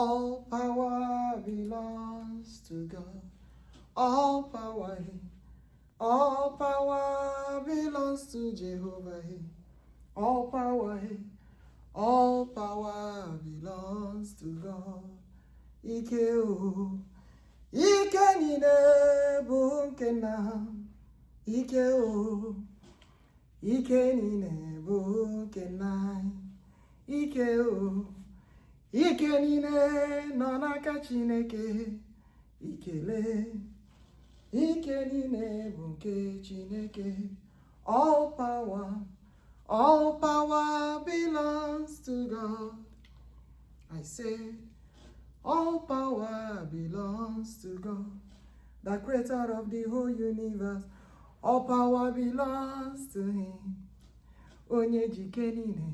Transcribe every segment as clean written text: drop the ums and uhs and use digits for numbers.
All power belongs to God. All power belongs to Jehovah. All power belongs to God. Ike o, ike niile bụ nke nna. Ike o, ike niile bụ nke nna. Ike o, ike niile nọ n'aka Chineke. Ikele, ike niile bụ nke Chineke. All power belongs to God. I say, all power belongs to God, the creator of the whole universe. All power belongs to him. Onye jike niile,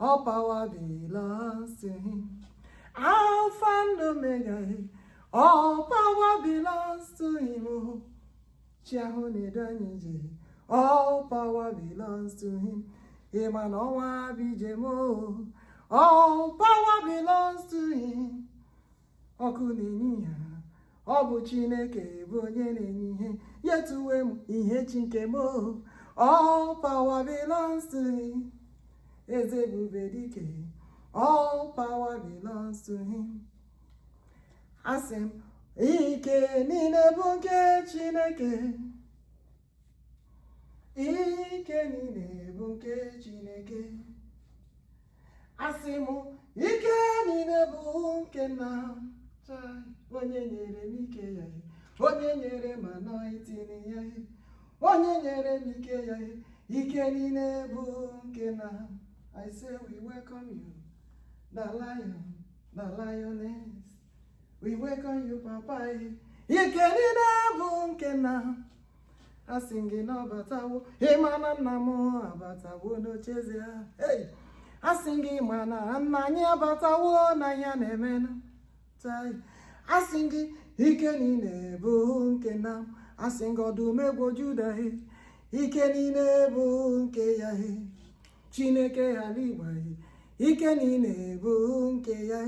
all power belongs to him. Alpha and Omega, all power belongs to him. All power belongs to him. All power belongs to him. Ọkụ na-enye ihe, ọ bụ Chineke bụ onye na-enye ihe. Yetuwe m ihe chi nke m. All power belongs to him. Eze ebubedike, all power belongs to him. Asị m, ike niile bụ nke Chineke. Ike niile bụ nke Chineke. Asị m, ike niile bụ nke nna. Onye nyere m ike ya, onye nyere m anointing ya, onye nyere m ike ya, ike niile bụ nke nna. I say we welcome you, the lion, the lioness. We welcome you, Papa. Ike niile bụ nke nna. Asị gị na ọbatawo, ịma na nna m abatawo n'ocheze ya. Hey! Asị gị ma na nna anyị abatawo na ya na-eme. Asị gị ike niile bụ nke nna. Asị gị ọdụm egwu Juda, ike niile bụ nke ya. Chineke Aligba, ike niile bụ nke ya.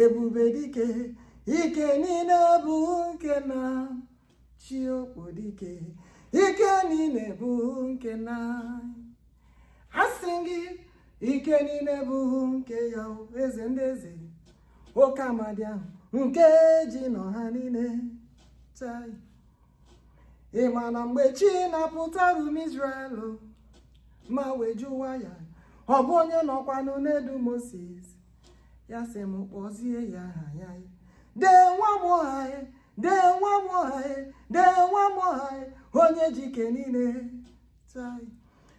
Ebubedike, ike niile bụ nke nna. Chukwuokikeabiam, ike niile bụ nke nna. Asị gị ike niile bụ nke ya, eze ndị eze. OHAMADIKE ahụ nke ji nọ ha niile. Ị ma na mgbe chi na-apụtara ụmụ Israel ma wee jụwa ya, ọ bụ onye nọkwanụ n'edu Moses. Ya sị m kpọzie ya aha ya. Dee nwa m ọha, onye jike niile.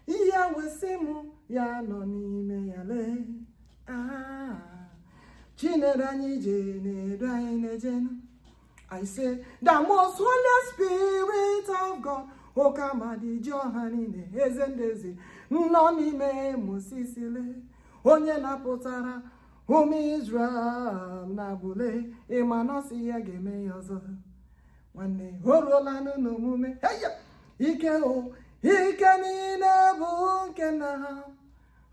Ihe wesị m ya nọ n'ime ya lee. Chinere anyị je na-edu anyị na-eje. I say, the most Holy Spirit of God, OHAMADIKE ji ọha niile, eze ndị eze, nọ n'ime Moses le. Onye napụtara ụmụ Israel na bule, ịma na ọ sị ya ga-eme ya ọzọ. Nwanne, o ruola n'omume. Ike o, ike niile bụ nke nna ha.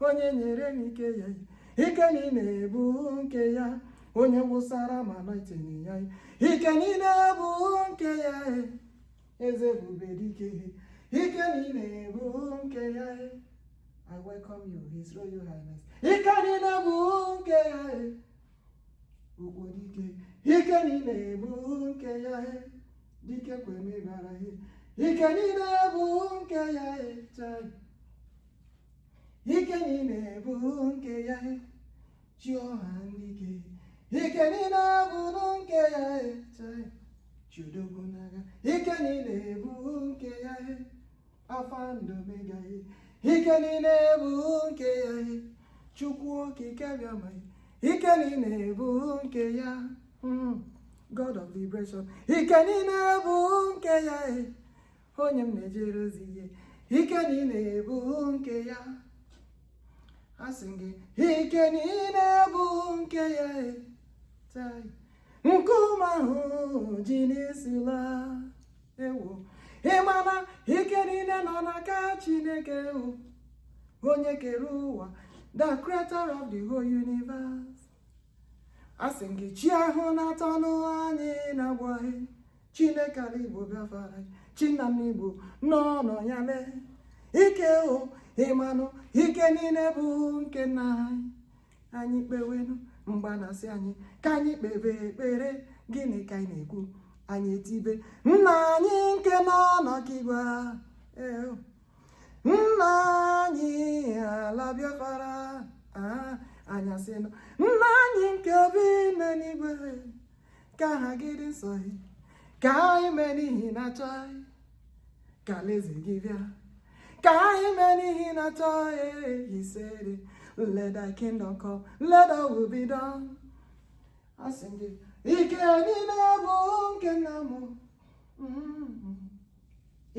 Onye nyere m ike ya, ike niile bụ nke ya. Onye wụsara ma anointing ya, ike niile bụ nke ya. Eze ebubedike, ike niile bụ nke ya. I welcome you, His Royal Highness. Ike niile bụ nke ya. Ukpodike, ike niile bụ nke ya. Dike kweme bara ya. Ike niile bụ nke ya. Ike niile bụ nke ya. Chi ọha ndike, ike niile bụ nke ya. Chudogwu n'agha, ike niile bụ nke ya. Alpha and Omega, ike niile bụ nke ya. Chukwuokikeabiam, ike niile bụ nke ya. God of liberation, ike niile bụ nke ya. Onye m na-ejere ozi ihe, ike niile bụ nke ya. Asị gị, ike niile bụ nke ya. Nkume ahụ ji n'isi laa. Ewo, ịma na ike niile nọ n'aka Chineke. Onye kere ụwa, the creator of the whole universe. asị gị chi ahụ na-atọ n'ụwa anyị na-agwaghị Chineke ala Igbo Biafra chi Nnamdi Igbo n'ọnọ ya lee ike o ịmanụ ike niile bụ nke nna anyị kpewenu mgbanasị anyị ka anyị kpebe ekpere gịnị ka anyị na-ekwu anyị etibe nna anyị nke n'ọnọ ka igwe nna anyị ala Biafra anyị asịnụ nna anyị nke obi n'eluigwe ka ha gịdị nsọ ka anyị mee n'ihi na achọghị ka alaeze gị bịa ka anyị mee n'ihi na achọghị he said let thy kingdom come let thy will be done. Asị gị ike niile bụ nke nna m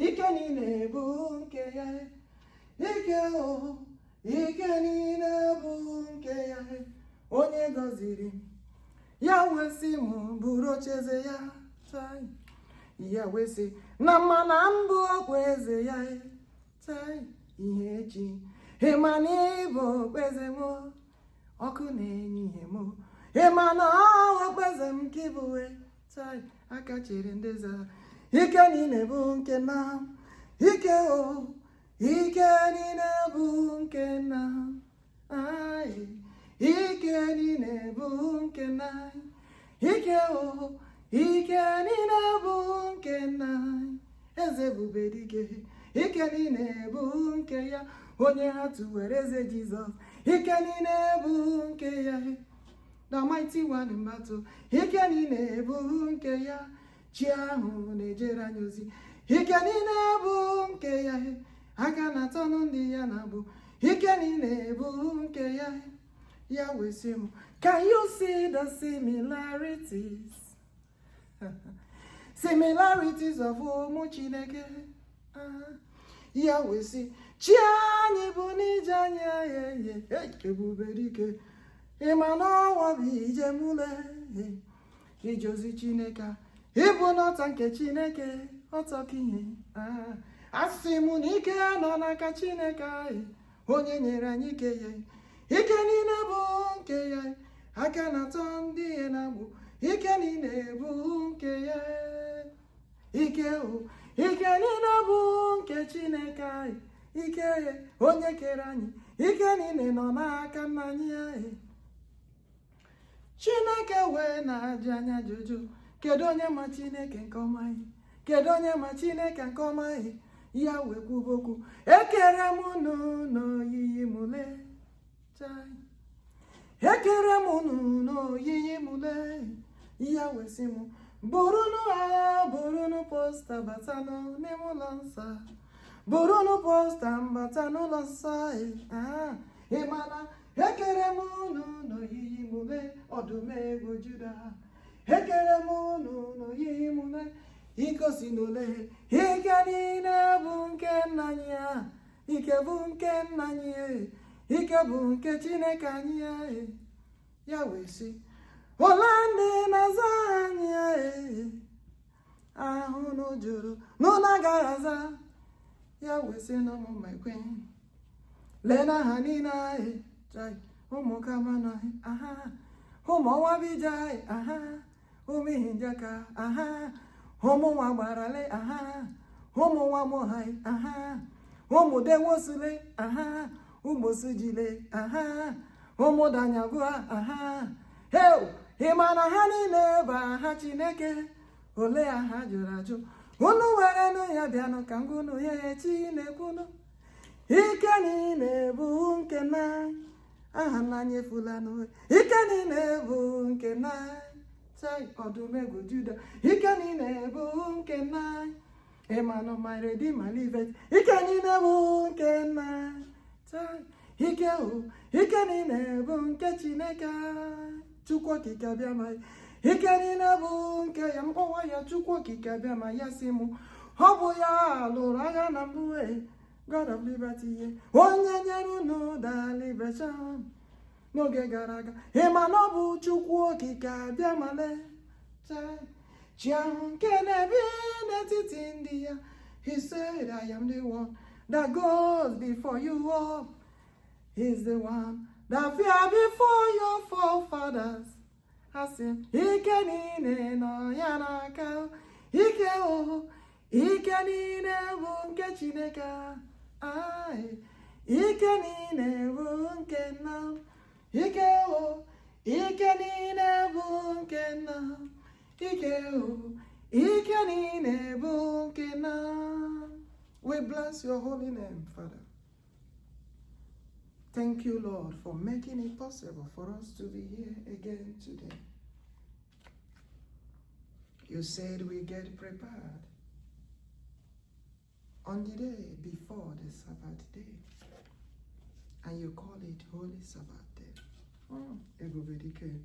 ike niile bụ nke ya ike o ike niile bụ nke ya onye gọziri ya wesị m bụrụ ocheeze ya ya wesị na mana mbụ okpu eze ya ihe echi ịma na ịbụ okpeze m ọkụ na-enye ihe m ịma na okpeze m ka ịbụwe aka chere ndị zara ike niile bụ nke nna ike o ike niile bụ nke nna ike niile bụ nke nna ike o ike niile bụ nke nna eze ebubedike ike niile bụ nke ya onye ha tụwere eze Jizọs ike niile bụ nke ya the mighty one in battle ike niile bụ nke ya chi ahụ na-ejere anyị ozi ike niile bụ nke ya aka na-atọ ndị ya na-abụ ike niile bụ nke ya ya wesị m can you see the similarities similarities of ụmụ Chineke ya wesị chi anyị bụ n'ije anyị ebubedike ịma na ọnwa bụ ije mụle ije ozi Chineke ịbụ n'ọta nke Chineke ọtọ ka ihe asị m na ike nọ n'aka Chineke onye nyere anyị ike ya ike niile bụ nke ya aka na-atọ ndị ya na-agbụ ike niile bụ nke ya ike o ike niile bụ nke Chineke ike ya onye kere anyị ike niile nọ n'aka nna anyị ya Chineke wee na-ajụ anya ajụjụ kedu onye ma Chineke nke ọma kedu onye ma Chineke nke ọma ya wee kwuba okwu ekere m unu n'oyiyi m lee ekere m unu n'oyiyi m lee ya wee sị m bụrụnụ posta batanụ n'ime ụlọ nsọ bụrụnụ posta mbata n'ụlọ nsọ ịmana ekere m unu n'oyiyi m lee ọdụm egwu Juda ekere m unu n'oyiyi m lee ikosi n'ole ike niile bụ nke nna anyị ike bụ nke nna anyị ike bụ nke Chineke anyị ya wee sị ole ndị na-aza anyị ahụ n'ụjụrụ n'ụlọ agaghị aza ya wee sị na ụmụ mekwe lee na ha niile ụmụ kamana ụmụ ọnwa bija ụmụ ihinjaka ụmụ nwa gbarale ụmụ nwa mohai ụmụ dewosule ụmụ sujile ụmụ danyagua ịma na ha niile bụ aha Chineke ole aha jụrụ ajụ unu were nụ ya bịanụ ka ngunu ya Chinekwunu ike niile bụ nke na aha nna anyị efulanụ ike niile bụ nke na ọdụm egwu Juda ike niile bụ nke nna ịmanụ my redeemer livet ike niile bụ nke nna ike o ike niile bụ nke Chineke Chukwuokikeabiama ike niile bụ nke ya mkpọwa ya Chukwuokikeabiama ya sị mụ ọ bụ ya lụrụ agha na mbụ God of liberty onye nyere unu the liberation n'oge gara aga ịma na ọ bụ Chukwuokikeabiama chi ahụ nke na-ebi n'etiti ndị ya he said I am the one that goes before you all. He's the one that fear before your forefathers Hasim, Ikenine no Yanaka, Ikeo, Ikenine Wunke Chineka, Ai, Ikenine Wunkena, Ikeo, Ikenine Wunkena, Ikeo, Ikenine Wunkena. We bless your holy name, Father. Thank you, Lord, for making it possible for us to be here again today. You said we get prepared on the day before the Sabbath day, and you call it Holy Sabbath day. Ebubedike.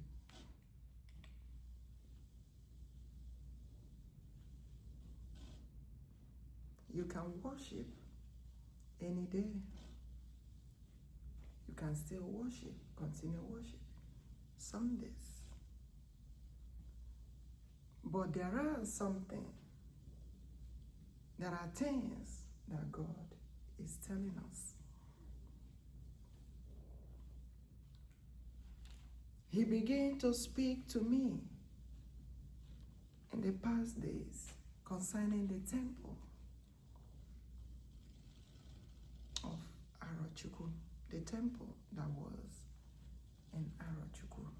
You can worship any day. You can still worship, continue worship Sundays. But there are things that God is telling us. He began to speak to me in the past days concerning the temple of Chukwuokikeabiam, the temple that was in Chukwuokikeabiam.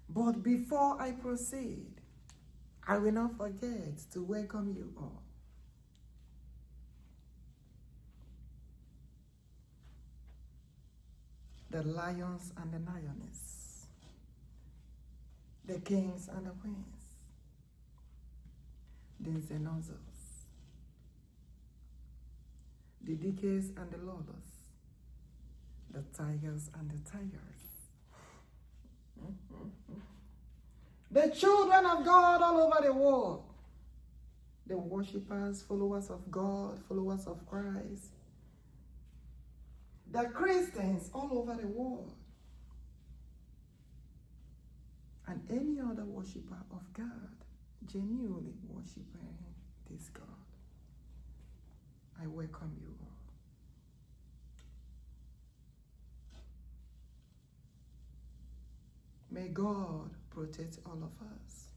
But before I proceed, I will not forget to welcome you all. The lions and the lionesses, the kings and the queens, the Zenozos, the decades and the lawless, the tigers and the tigers, the children of God all over the world, the worshippers, followers of God, followers of Christ, the Christians all over the world, and any other worshipper of God, genuinely worshiping this God. I welcome you all. May God protect all of us.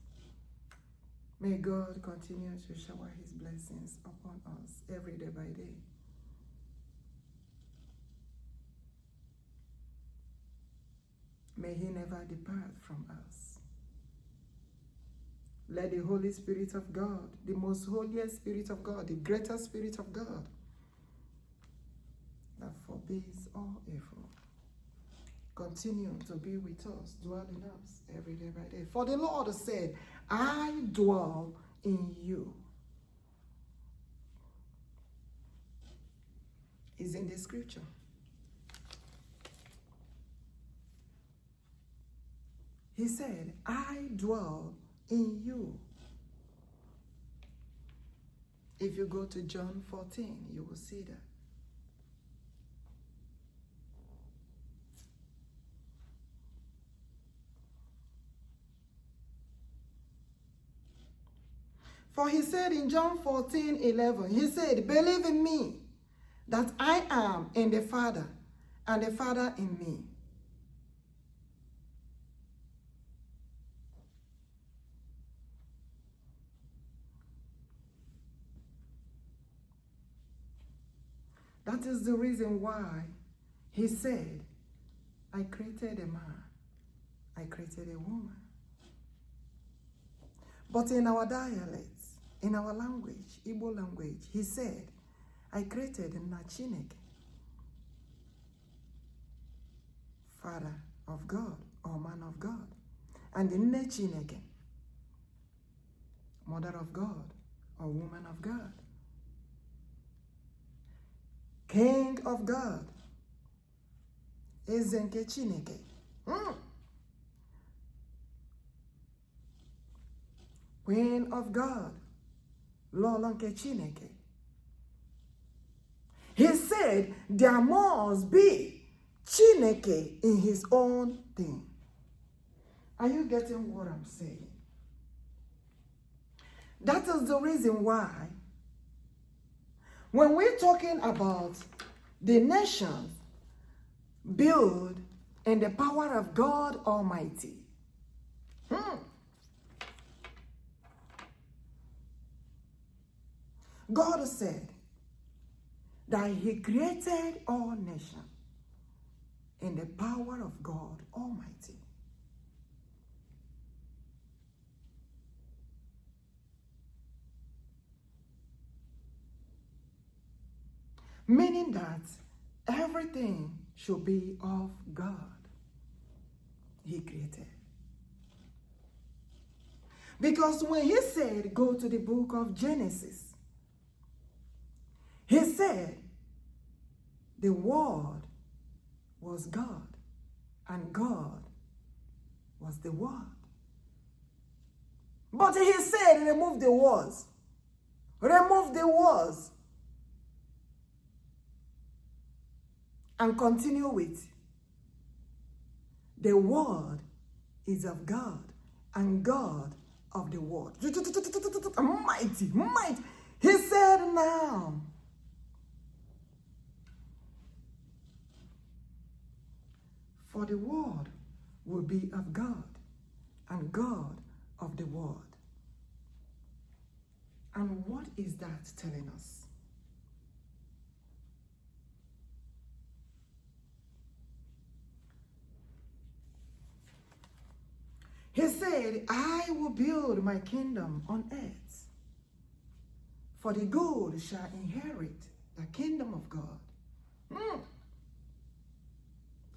May God continue to shower his blessings upon us every day by day. May he never depart from us. Let the Holy Spirit of God, the most holiest Spirit of God, the greatest Spirit of God, that forbids all evil, continue to be with us, dwell in us every day by day. For the Lord said, I dwell in you. It's in the scripture. He said, I dwell in you. If you go to John 14, you will see that. For he said in John 14:11, he said, believe in me that I am in the Father and the Father in me. That is the reason why he said, I created a man, I created a woman. But in our dialects, in our language, Igbo language, he said, I created Nnamdi, Father of God or man of God, and Nne Chineke, Mother of God or woman of God, King of God, Ezenke Chineke. Queen of God, Lolonke Chineke. He said there must be Chineke in his own thing. Are you getting what I'm saying? That is the reason why when we're talking about the nations built in the power of God Almighty. God said that he created all nations in the power of God Almighty. Meaning that everything should be of God he created. Because when he said, go to the book of Genesis, he said, the Word was God, and God was the Word. But he said, remove the words. Remove the words. And continue with, the Word is of God, and God of the Word. Mighty, mighty. He said now, for the Word will be of God, and God of the Word. And what is that telling us? He said, I will build my kingdom on earth, for the good shall inherit the kingdom of God.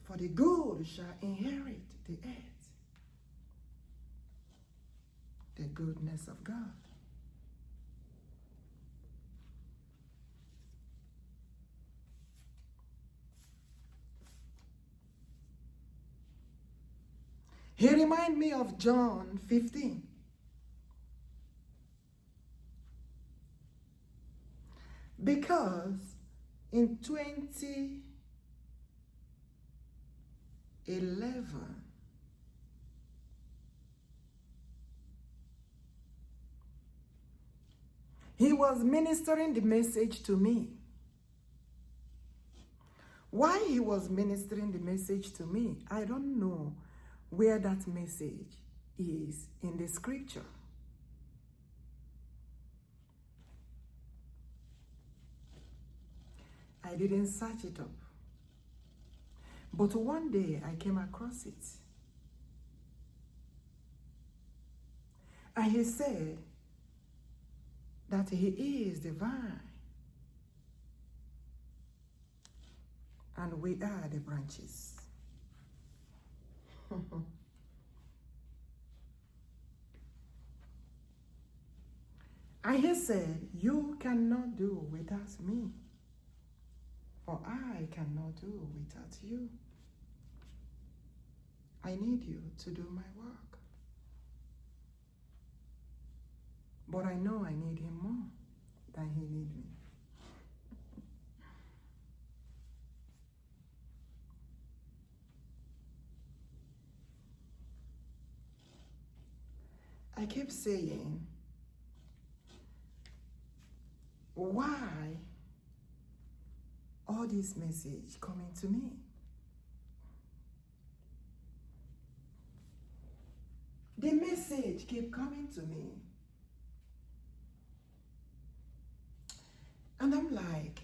For the good shall inherit the earth, the goodness of God. He reminds me of John 15. Because in 2011, he was ministering the message to me. Why he was ministering the message to me, I don't know where that message is in the scripture. I didn't search it up. But one day I came across it. And he said that he is the vine and we are the branches. And he said, you cannot do without me, for I cannot do without you. I need you to do my work. But I know I need him more than he needs me. I keep saying, why all this message coming to me? The message keep coming to me. And I'm like,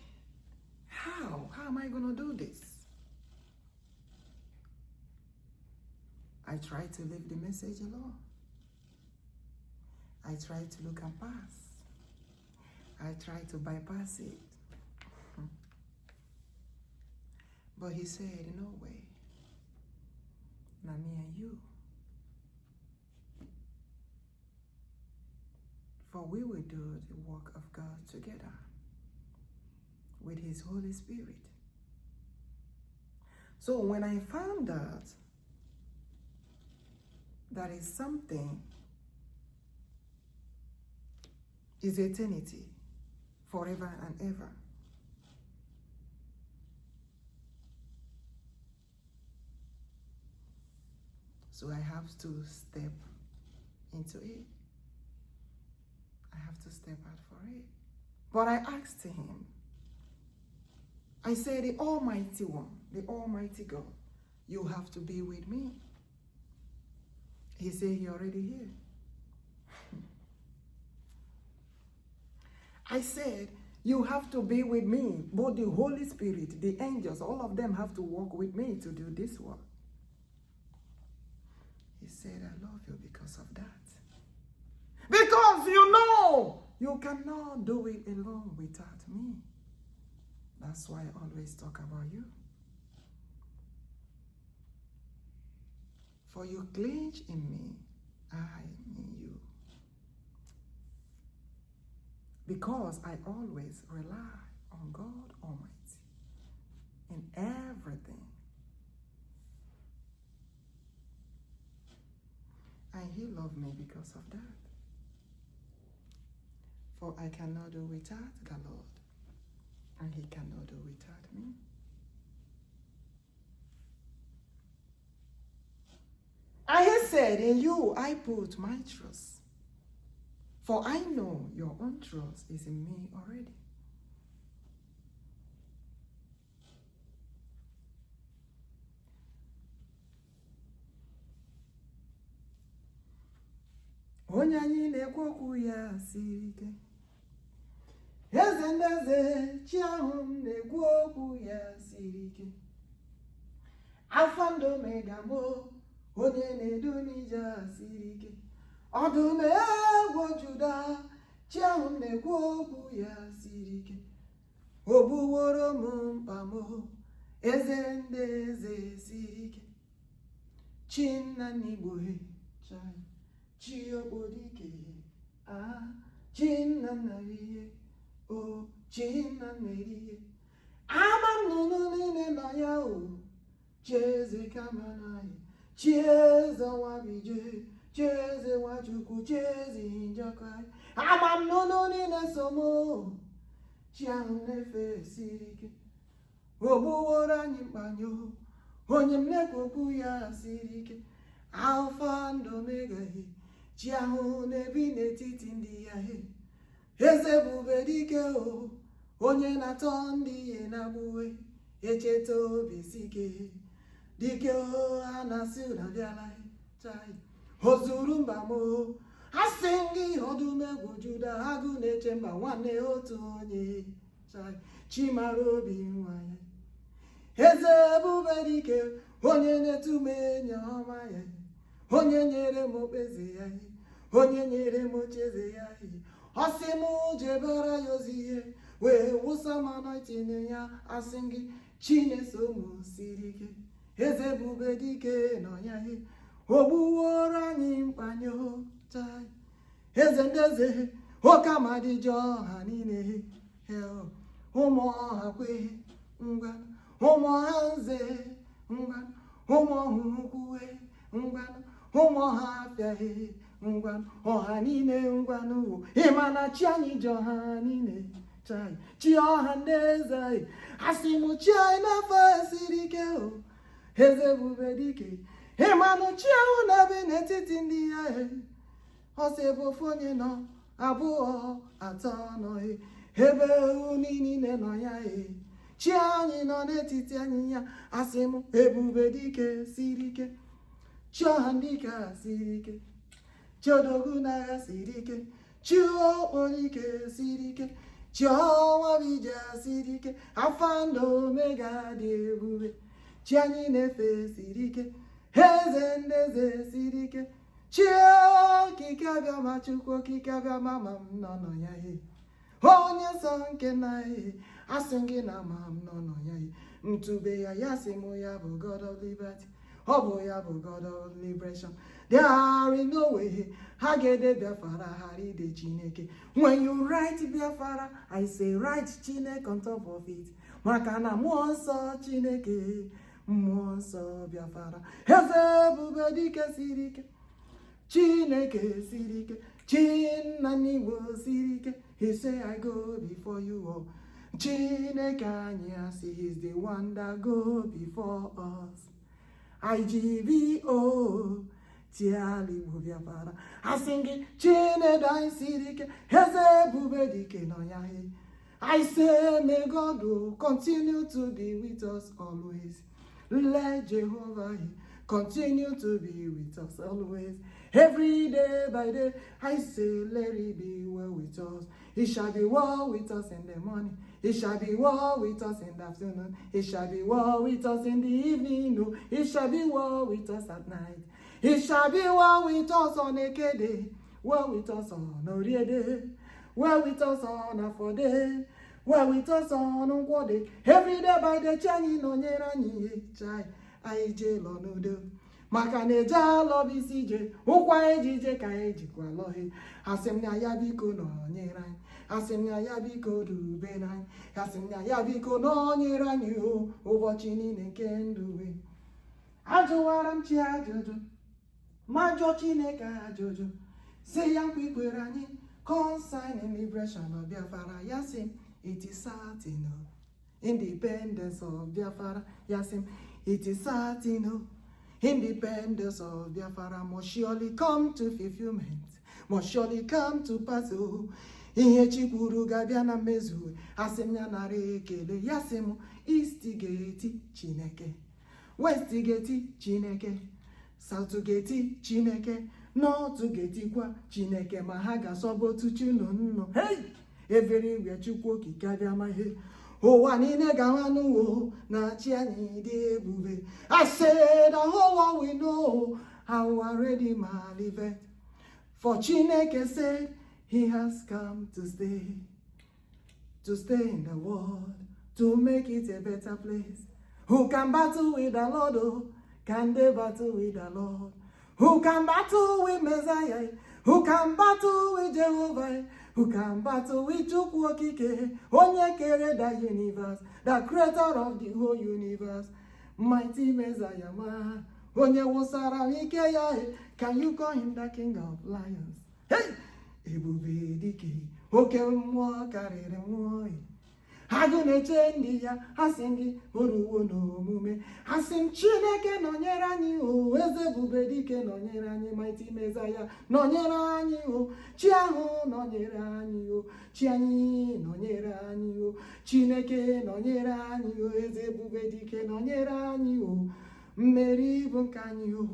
how? How am I going to do this? I try to leave the message alone. I try to look and pass. I try to bypass it. But he said, no way. Not me and you. For we will do the work of God together with his Holy Spirit. So when I found out that is something is eternity, forever and ever. So I have to step into it. I have to step out for it. But I asked him, I said, the Almighty One, the Almighty God, you have to be with me. He said he already here. I said, you have to be with me. Both the Holy Spirit, the angels, all of them have to walk with me to do this work. He said, I love you because of that. Because you know you cannot do it alone without me. That's why I always talk about you. For you clinch in me, I in you. Because I always rely on God Almighty in everything. And he loved me because of that. For I cannot do without the Lord, and he cannot do without me. And he said, in you I put my trust. For I know your own trust is in me already. Onye anyị na-ekwu okwu ya siri ike. Eze ndị eze, chi ahụ m na-ekwu okwu ya siri ike. Alfa and Omega mo, onye na-edu n'ije siri ike. Ọdụm egwu Juda, chi ahụ m na-ekwu okwu ya siri ike. O buworo m mkpa m, eze ndị eze siri ike. Chi nna n'Igbo chai. Chi obodike, chi nna nariye, o chi nna nariye. Ama nnụnụ niile nọ ya o, chi eze kamanaye, chi eze wabije, chi eze wachukwu, chi eze njokai. Ama nnụnụ niile so mo, chi ahụ na-efe siri ike. O buworo anyị mkpanyo, onye m na-ekwu okwu ya siri ike. Alfa and Omega chi ahụ na-ebi n'etiti ndị ya eze ebubedike o, onye na-atọ ndị ihe na-agbụwe, echeta obi sike dike o, a na-asị ụda bịala chai. O zuru mba m o, asị gị ọdụm egwu Juda, agụ na-eche mba nwanne otu onye chai. Chi mara obi nwa ya, eze ebubedike, onye na-etu m enyi ọma ya, onye nyere m okpeze ya, onye nyere m ocheze ya. Ọ sị m jebere ya ozi ihe, wee wụsa m anointing ya. Asị gị chi na-eso m siri ike, eze ebubedike nọ ya. O gbuworo anyị mkpanyo chai. Eze ndị eze, OHAMADIKE ọha niile, ụmụ ọha kwe ngwa, ụmụ ọha nze ngwa, ụmụ ọha ukwu ngwa, ụmụ ọha afịa ngwa, ọha niile ngwanụ. Ịma na chi anyị ji ọha niile chai. Chi ọha ndị eze, asị m chi anyị na-efe siri ike o, eze ebubedike. Ịma na chi ahụ na-ebi n'etiti ndị ya, ọ sị bụ ofu onye nọ, abụọ atọ nọ, ebe ewu niile nọ ya. Chi anyị nọ n'etiti anyị ya, asị m ebubedike siri ike. Chi ọhandike siri ike, chi odogwu n'agha siri ike, chi okporike siri ike, chi ọnwabija siri ike. Alfa and Omega dị ebube, chi anyị na-efe siri ike, eze ndị eze siri ike. Chi okikeabiama, chukwuokikeabiama ma m nọ ya. Onye nsọ nke nna asị gị na ma m nọ ya. Ntube ya ya sị m ya bụ God of Liberty, ọ bụ ya bụ God of Liberation. There is no way ha ga-ede Biafra ghara ide Chineke. When you write Biafra, I say write Chineke on top of it. Maka na mmụọ nsọ Chineke, mmụọ nsọ Biafra. Eze ebubedike siri ike, Chineke siri ike, chi nna n'Igbo siri ike. He say I go before you all. Chineke anyị asị, he's the one that go before us. IGBO tiali Igbo Biafra. Asị gị Chinedu anyị siri ike, eze ebubedike nọ ya. I say may God continue to be with us always. Let Jehovah continue to be with us always. Every day by day, I say, let it be well with us. It shall be well with us in the morning. It shall be well with us in the afternoon. It shall be well with us in the evening. No, it shall be well with us at night. It shall be well with us on a day, well with us on a real day, well with us on a 4 day, well with us on a 1 day. Every day by the chani no nyerani chai I jelo no do. Makaneja love isije, ukwa ejije ka ejikwa lohe. Asemnya yabiko no nyerani. Asemnya yabiko dubenani. Asemnya yabiko no nyerani o ụbọchị niile nke ndụ we. Ajụwara m chi ajụjụ. Majọ Chineke ajụjụ. Say ya nkwikwere anyị concerning liberation of Biafra. Yasim, it is certain of independence of Biafra. Yasim, it is certain of independence of Biafra must surely come to fulfillment, must surely come to pass. Ihe Chukwuokikeabiam na mmezu, asị m ya nara ekele. Ya sị m East-gate Chineke, West-gate Chineke, South-gate Chineke, North-gate kwa Chineke, ma ha ga-asọba otu Chinụnnụ. Hey! Everywhere Chukwuokikeabiam he. Ụwa niile ga-anụ na chi anyị dị ebube. I said the whole world will know how already my live. For Chineke said he has come to stay in the world, to make it a better place. Who can battle with the Lord? Oh, can they battle with the Lord? Who can battle with Messiah? Who can battle with Jehovah? Who can battle with Chukwuokike? Onye kere the universe, the creator of the whole universe. Mighty Messiah, ma. Onye wusara ike ya. Can you call him the king of lions? Hey! Ebubedike, oke mmụọ karịrị mmụọ. Agụ na-eche ndị ya, asị ndị oruwo n'omume. Asị m Chineke nọnyere anyị o, eze ebubedike nọnyere anyị, mighty Messiah nọnyere anyị o, chi ahụ nọnyere anyị o, chi anyị nọnyere anyị o, Chineke nọnyere anyị o, eze ebubedike nọnyere anyị o. Mmeri bụ nke anyị o,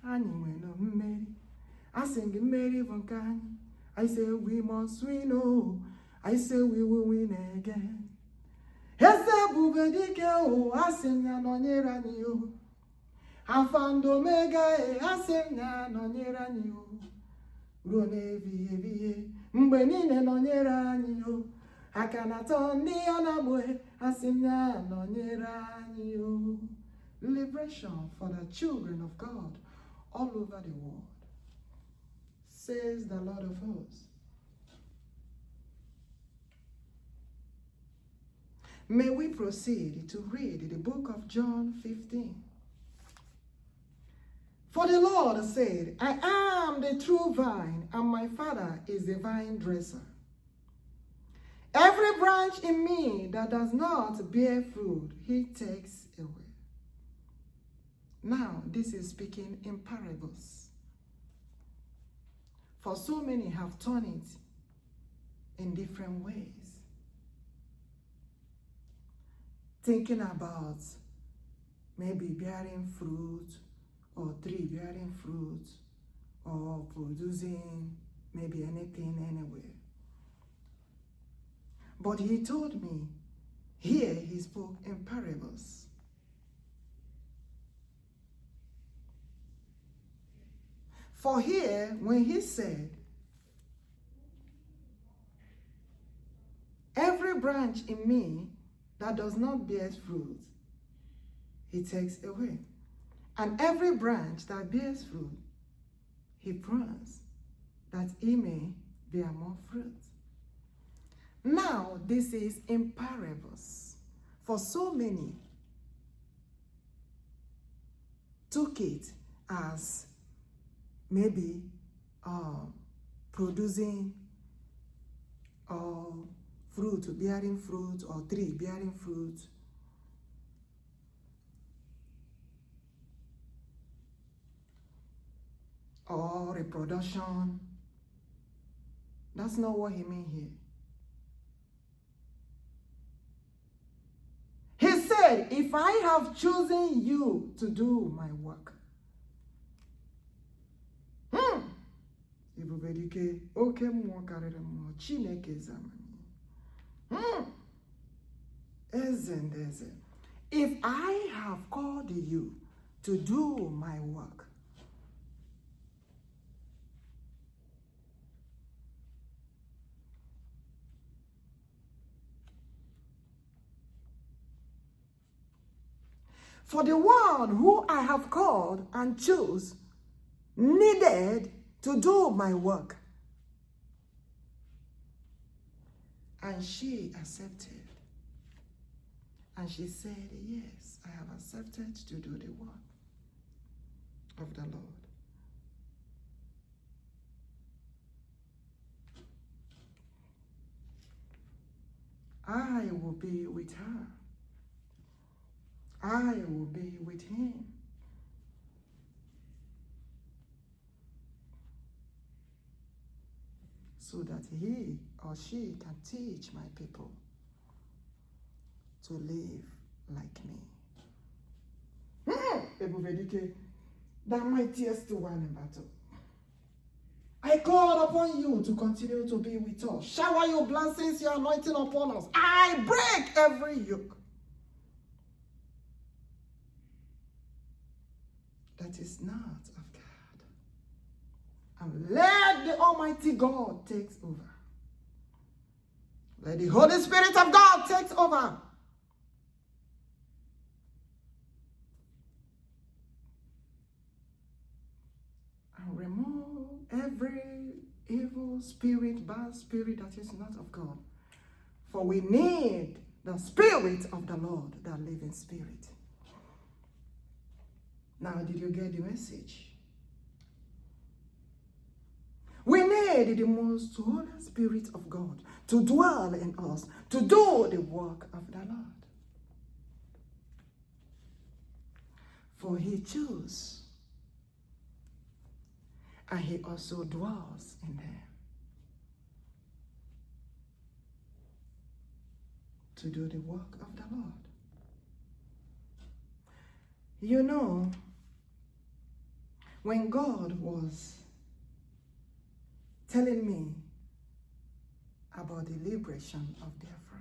anyị nwere mmeri. Asị gị mmeri bụ nke anyị. I say we must win o. I say we will win again. Eze ebubedike o, asị m ya nọnyere anyị o. Alpha and Omega asị m ya nọnyere anyị o. Ruo n'ebighị ebighị, mgbe niile nọnyere anyị o. Aka na-atọ ndị ya na-agba, asị m ya nọnyere anyị o. Liberation for the children of God all over the world, says the Lord of hosts. May we proceed to read the book of John 15. For the Lord said, I am the true vine, and my Father is the vine dresser. Every branch in me that does not bear fruit, he takes away. Now, this is speaking in parables. For so many have turned it in different ways. Thinking about maybe bearing fruit, or tree bearing fruit, or producing maybe anything anywhere. But he told me, here he spoke in parables. For here, when he said, every branch in me that does not bear fruit, he takes away. And every branch that bears fruit, he prunes, that he may bear more fruit. Now, this is in parables. For so many took it as maybe producing fruit, bearing fruit, or tree bearing fruit. Or reproduction. That's not what he meant here. He said, if I have chosen you to do my work. Ebubedike, oke mmụọ karịrị mmụọ, Chineke zamani. Eze and eze. If I have called you to do my work, for the one who I have called and chose needed to do my work. And she accepted. And she said, yes, I have accepted to do the work of the Lord. I will be with her. I will be with him. So that he or she can teach my people to live like me. Ebubedike, the mightiest one in battle. I call upon you to continue to be with us. Shower your blessings, your anointing upon us. I break every yoke that is not of God. And let the Almighty God take over. Let the Holy Spirit of God take over. And remove every evil spirit, bad spirit that is not of God. For we need the Spirit of the Lord, that living Spirit. Now, did you get the message? We need the most Holy Spirit of God to dwell in us, to do the work of the Lord. For he chose, and he also dwells in them to do the work of the Lord. You know, when God was telling me about the liberation of Biafra,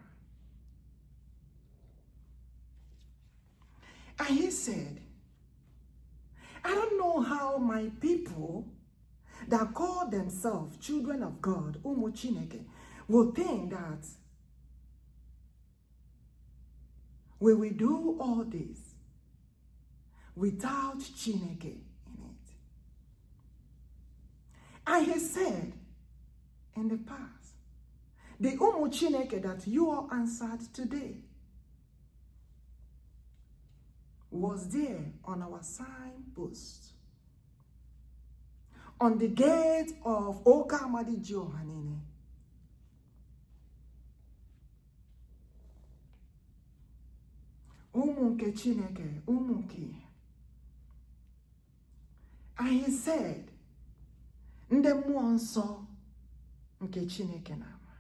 and he said, I don't know how my people that call themselves children of God, Umu Chineke, will think that we will do all this without Chineke in it. And he said, in the past, the Umu Chineke that you all answered today was there on our signpost, on the gate of OHAMADIKE. Umunke Chineke, Umunke. And he said, Nde mmụọ nsọ nke Chineke na-ama.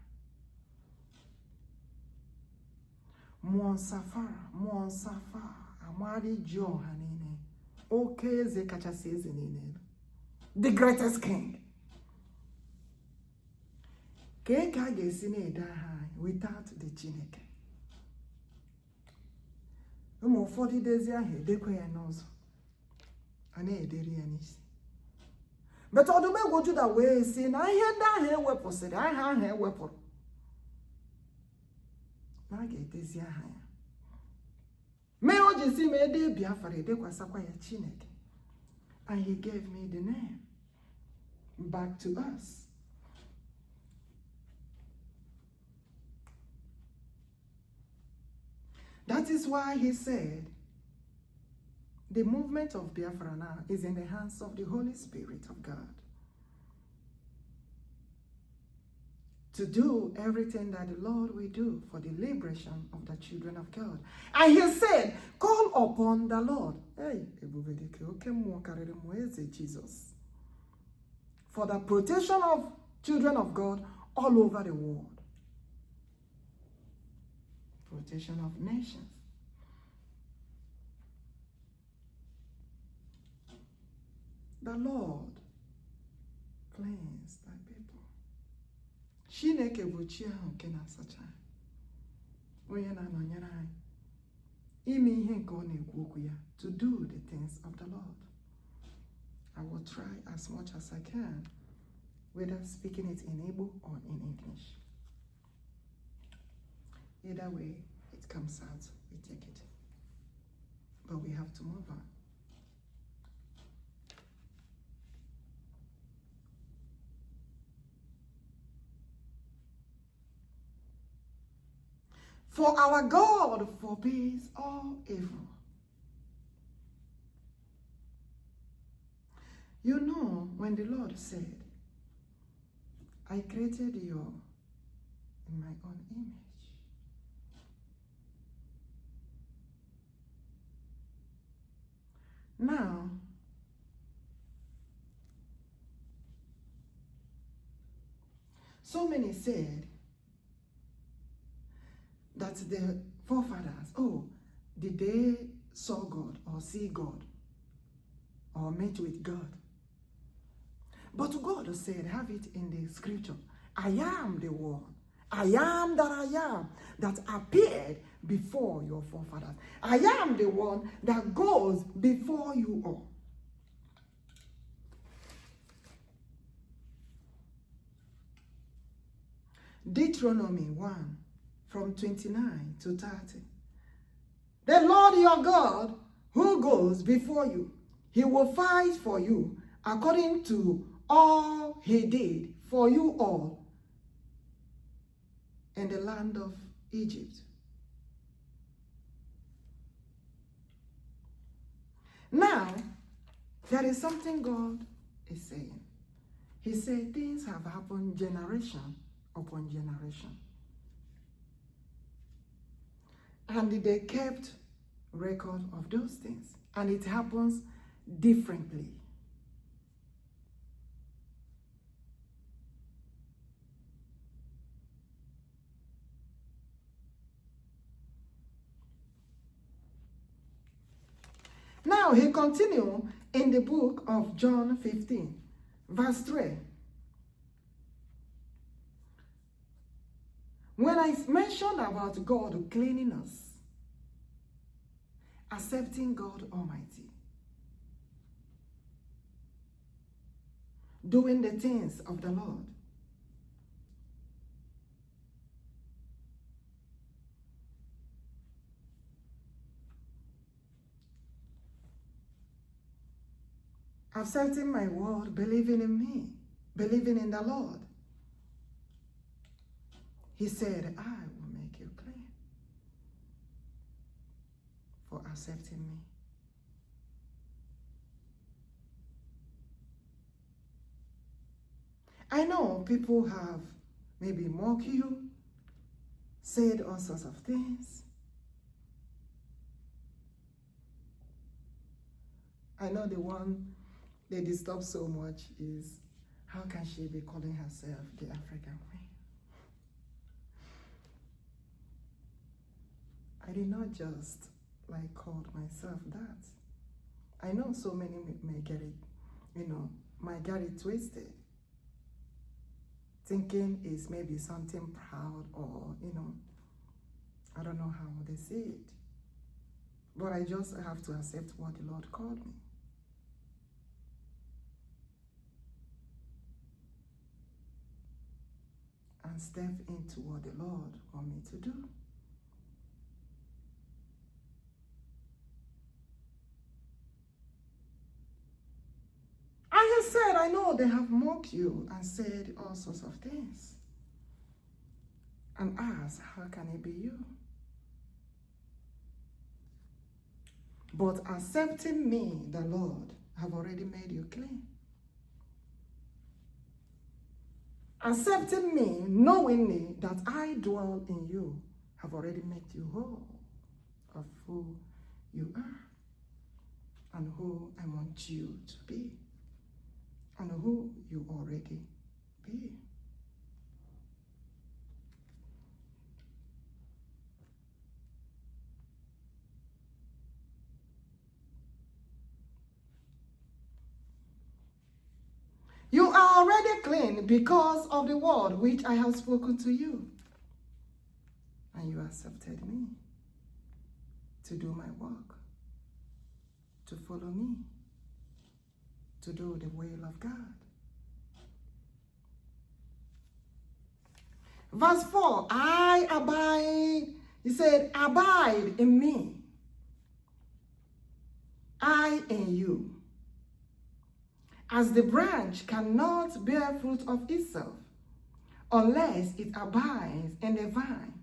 Mmụọ nsafara, mmụọ nsafa, amadi Jehova niile. Oke eze kachasị eze niile. The greatest king. Ka a ga-esi na-ede aha without the Chineke. Ụmụ ụfọdụ dezi ahụ edekwa ya n'ụzọ. A na-ederi ya n'isi. But ọdụmegwu Juda wee sị na ihe ndị ahụ ewepụsịrị, aha ahụ ewepụrụ, na a ga-edezi aha ya. Mee o ji si ma ede Biafra edekwasakwa ya Chineke. And he gave me the name back to us. That is why he said, the movement of Biafra now is in the hands of the Holy Spirit of God to do everything that the Lord will do for the liberation of the children of God. And he said, call upon the Lord. Hey, Jesus. For the protection of children of God all over the world. Protection of nations. the Lord cleanse thy people. Chineke bụ chi ahụ nke na-asacha onye na-anọnyere anyị ime ihe nke ọ na-ekwu okwu ya, to do the things of the Lord. I will try as much as I can, whether speaking it in Igbo or in English. Either way it comes out, we take it. But we have to move on. For our God forbids all evil. You know, when the Lord said, I created you in my own image. Now, so many said that the forefathers, oh, did they saw God or see God or meet with God? But God said, have it in the scripture, I am the one, I am that I am, that appeared before your forefathers. I am the one that goes before you all. Deuteronomy 1 from 29 to 30. The Lord your God who goes before you, he will fight for you according to all he did for you all in the land of Egypt. Now, there is something God is saying. He said things have happened generation upon generation. And they kept record of those things. And it happens differently. Now he continued in the book of John 15, verse 3. When I mentioned about God cleaning us, accepting God Almighty, doing the things of the Lord, accepting my word, believing in me, believing in the Lord, he said, I will make you clean for accepting me. I know people have maybe mocked you, said all sorts of things. I know the one they disturb so much is, how can she be calling herself the African queen? I did not just call myself that. I know so many may get it, might get it twisted, thinking it's maybe something proud or, I don't know how they see it. But I just have to accept what the Lord called me. And step into what the Lord wants me to do. I have said, I know they have mocked you and said all sorts of things. And asked, how can it be you? But accepting me, the Lord, have already made you clean. Accepting me, knowing me, that I dwell in you, have already made you whole of who you are and who I want you to be and who you already be. clean because of the word which I have spoken to you. And you accepted me to do my work, to follow me, to do the will of God. Verse 4, I abide. He said, abide in me, I in you. As the branch cannot bear fruit of itself unless it abides in the vine,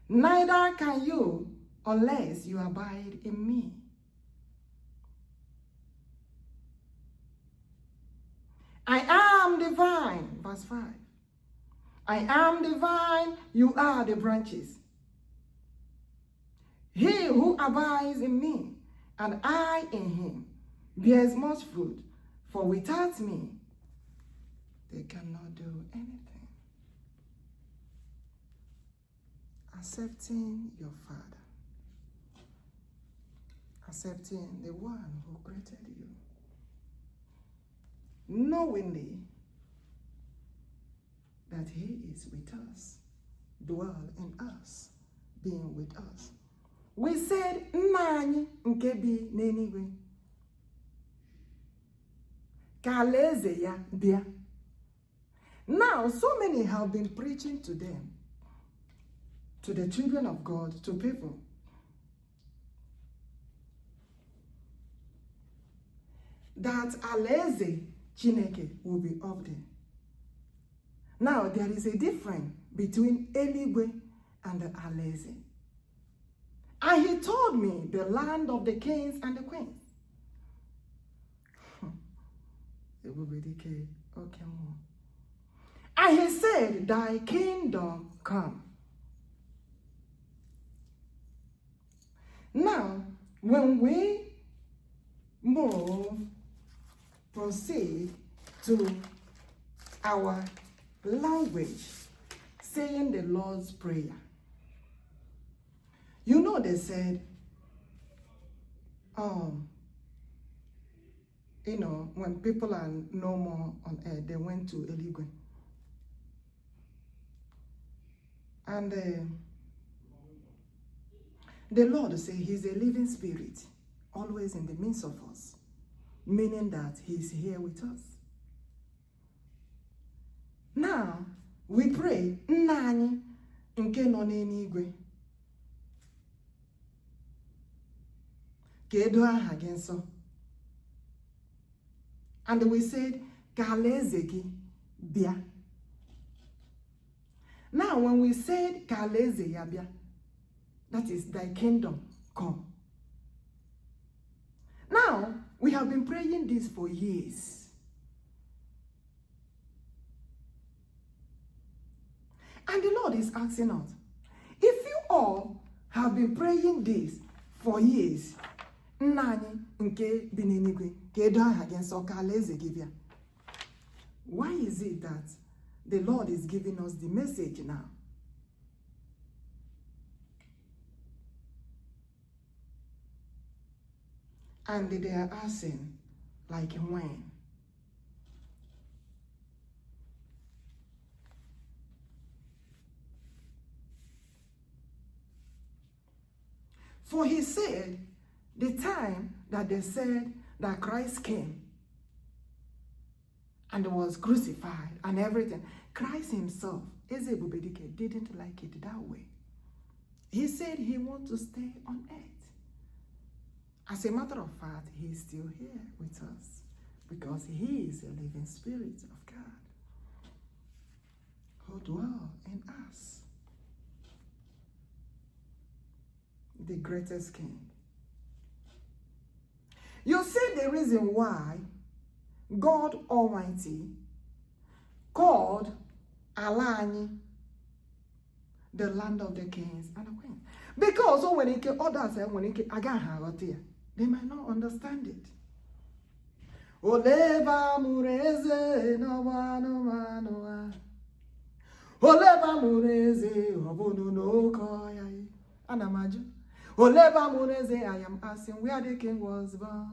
neither can you unless you abide in me. I am the vine, verse 5. I am the vine, you are the branches. He who abides in me, and I in him, bears much fruit, for without me, they cannot do anything. Accepting your Father. Accepting the one who created you. Knowingly that he is with us, dwell in us, being with us. We said, Nnamdi nke bi n'eluigwe, ka alaeze ya bịa. Now, so many have been preaching to them, to the children of God, to people, that alaeze Chineke will be up there. Now, there is a difference between eluigwe and the alaeze. And he told me the land of the kings and the queens. Ebubedike, okay. And he said, thy kingdom come. Now, when we proceed to our language, saying the Lord's Prayer. You know, they said, you know, when people are no more on earth, they went to Eligwe. And the Lord said he's a living spirit, always in the midst of us, meaning that he's here with us. Now, we pray, Nnamdi nke nọ n'eluigwe, ka edo aha gị nsọ. And we said, ka alaeze gị bịa. Now, when we said, ka alaeze ya bịa, that is, thy kingdom come. Now, we have been praying this for years. And the Lord is asking us, if you all have been praying this for years, Nnamdi nke bi n'eluigwe, ka edo aha gị nsọ, ka alaeze gị bịa. Why is it that the Lord is giving us the message now? And they are asking, like when? For he said, the time that they said that Christ came and was crucified and everything, Christ himself, ebubedike, didn't like it that way. He said he wants to stay on earth. As a matter of fact, he's still here with us because he is a living spirit of God who dwells in us. The greatest king. You see the reason why God Almighty called Alani the land of the kings and the queens. Because when it others when it they might not understand it. Oleva mureze no manoa. Oleva mureze obunu no koyai. Anamaju. Oleva mureze, I am asking where the king was born.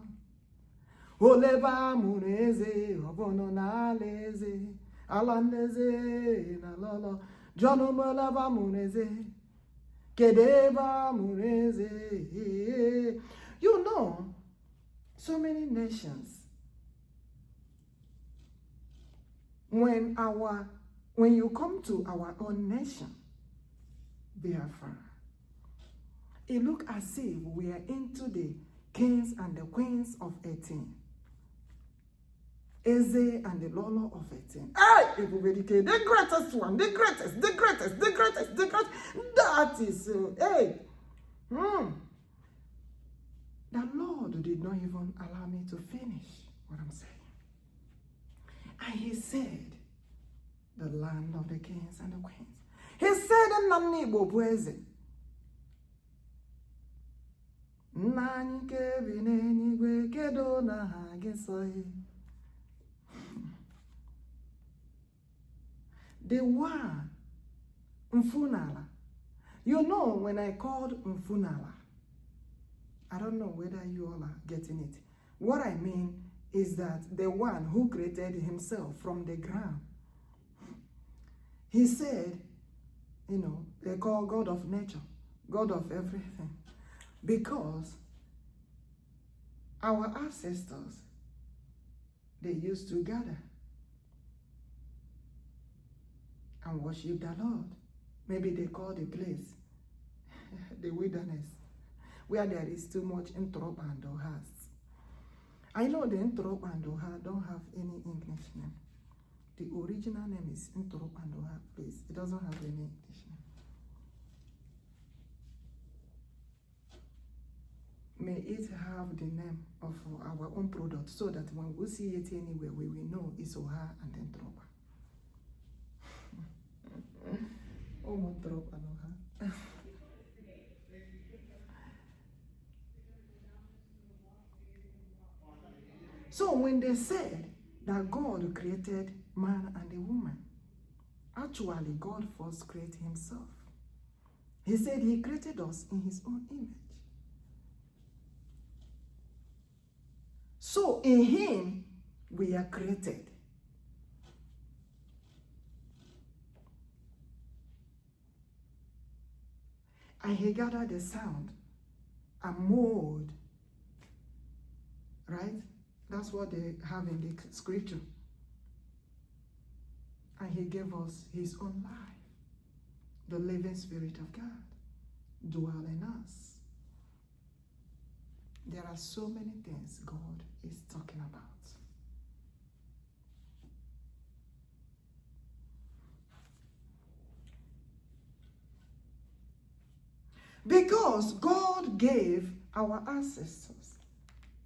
Oleba mureze, obono na leze, alandeze na lolo, Jono molaba mureze, kedeba mureze. You know, so many nations, when you come to our own nation, Biafra, it looks as if we are into the kings and the queens of 18. Eze and the Lolo of 18. Hey, ebubedike, the greatest one, the greatest. That is, hey. The Lord did not even allow me to finish what I'm saying. And he said, the land of the kings and the queens. He said, Nnamdi bụ eze. Nna anyị nke bi n'eluigwe, kedu na ha gị sọghị. The one, Mfunala. You know, when I called Mfunala, I don't know whether you all are getting it. What I mean is that the one who created himself from the ground. He said, you know, they call God of nature, God of everything. Because our ancestors, they used to gather and worship the Lord. Maybe they call the place the wilderness, where there is too much interop and ohas. I know the interop and oha don't have any English name. The original name is interop and oha place. It doesn't have any English name. May it have the name of our own product so that when we see it anywhere, we will know it's oha and then tropa. So when they said that God created man and a woman, actually God first created himself. He said he created us in his own image. So in him we are created. And he gathered the sound and mold, right? That's what they have in the scripture. And he gave us his own life. The living Spirit of God dwell in us. There are so many things God is talking about. Because God gave our ancestors,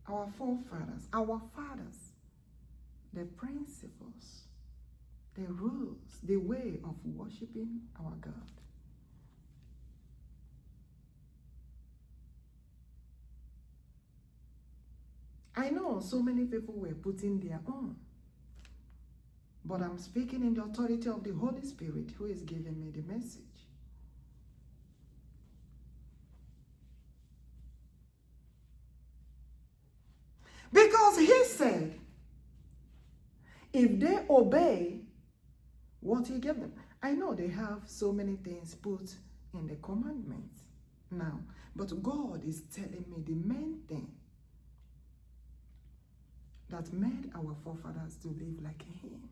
our forefathers, our fathers, the principles, the rules, the way of worshiping our God. I know so many people were putting their own, but I'm speaking in the authority of the Holy Spirit who is giving me the message. Because he said, if they obey what he gave them. I know they have so many things put in the commandments now, but God is telling me the main thing that made our forefathers to live like him.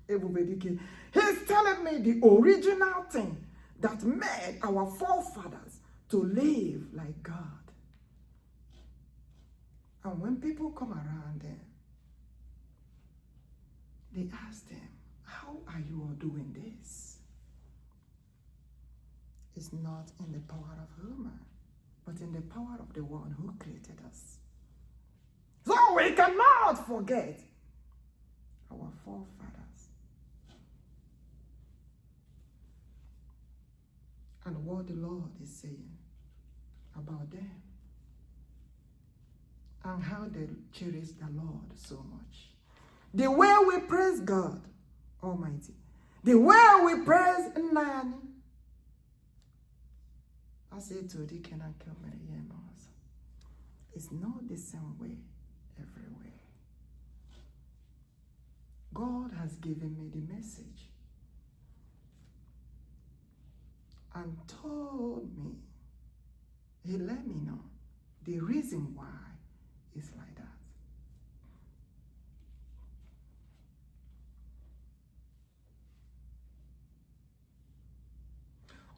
Ebubedike. He's telling me the original thing that made our forefathers to live like God. And when people come around them, they ask them, how are you all doing this? It's not in the power of human, but in the power of the one who created us. So we cannot forget our forefathers and what the Lord is saying about them and how they cherish the Lord so much. The way we praise God Almighty, the way we praise Nnamdi, I say to the Kanu, it's not the same way everywhere. given me the message and told me, he let me know the reason why it's like that.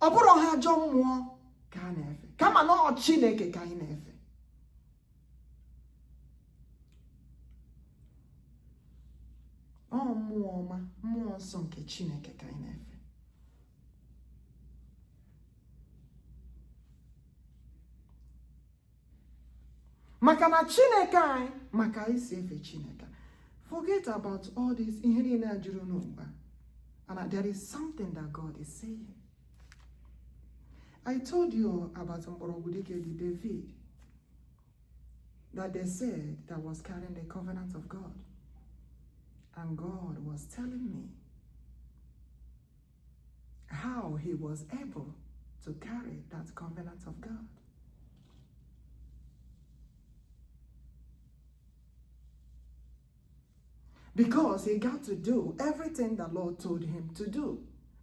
Ọ bụrụ ha ajọ mmụọ ka a na-efe, kama na ọ Chineke ka anyị na-efe. Ọ mmụọ ọma, mmụọ nsọ nke Chineke ka anyị na-efe. Maka na Chineke anyị, maka anyị si efe Chineke. Forget about all this ihe niile a juru n'ụwa. And there is something that God is saying. I told you about Obubedike, the David, that they said that was carrying the covenant of God. And God was telling me how he was able to carry that covenant of God. Because he got to do everything the Lord told him to do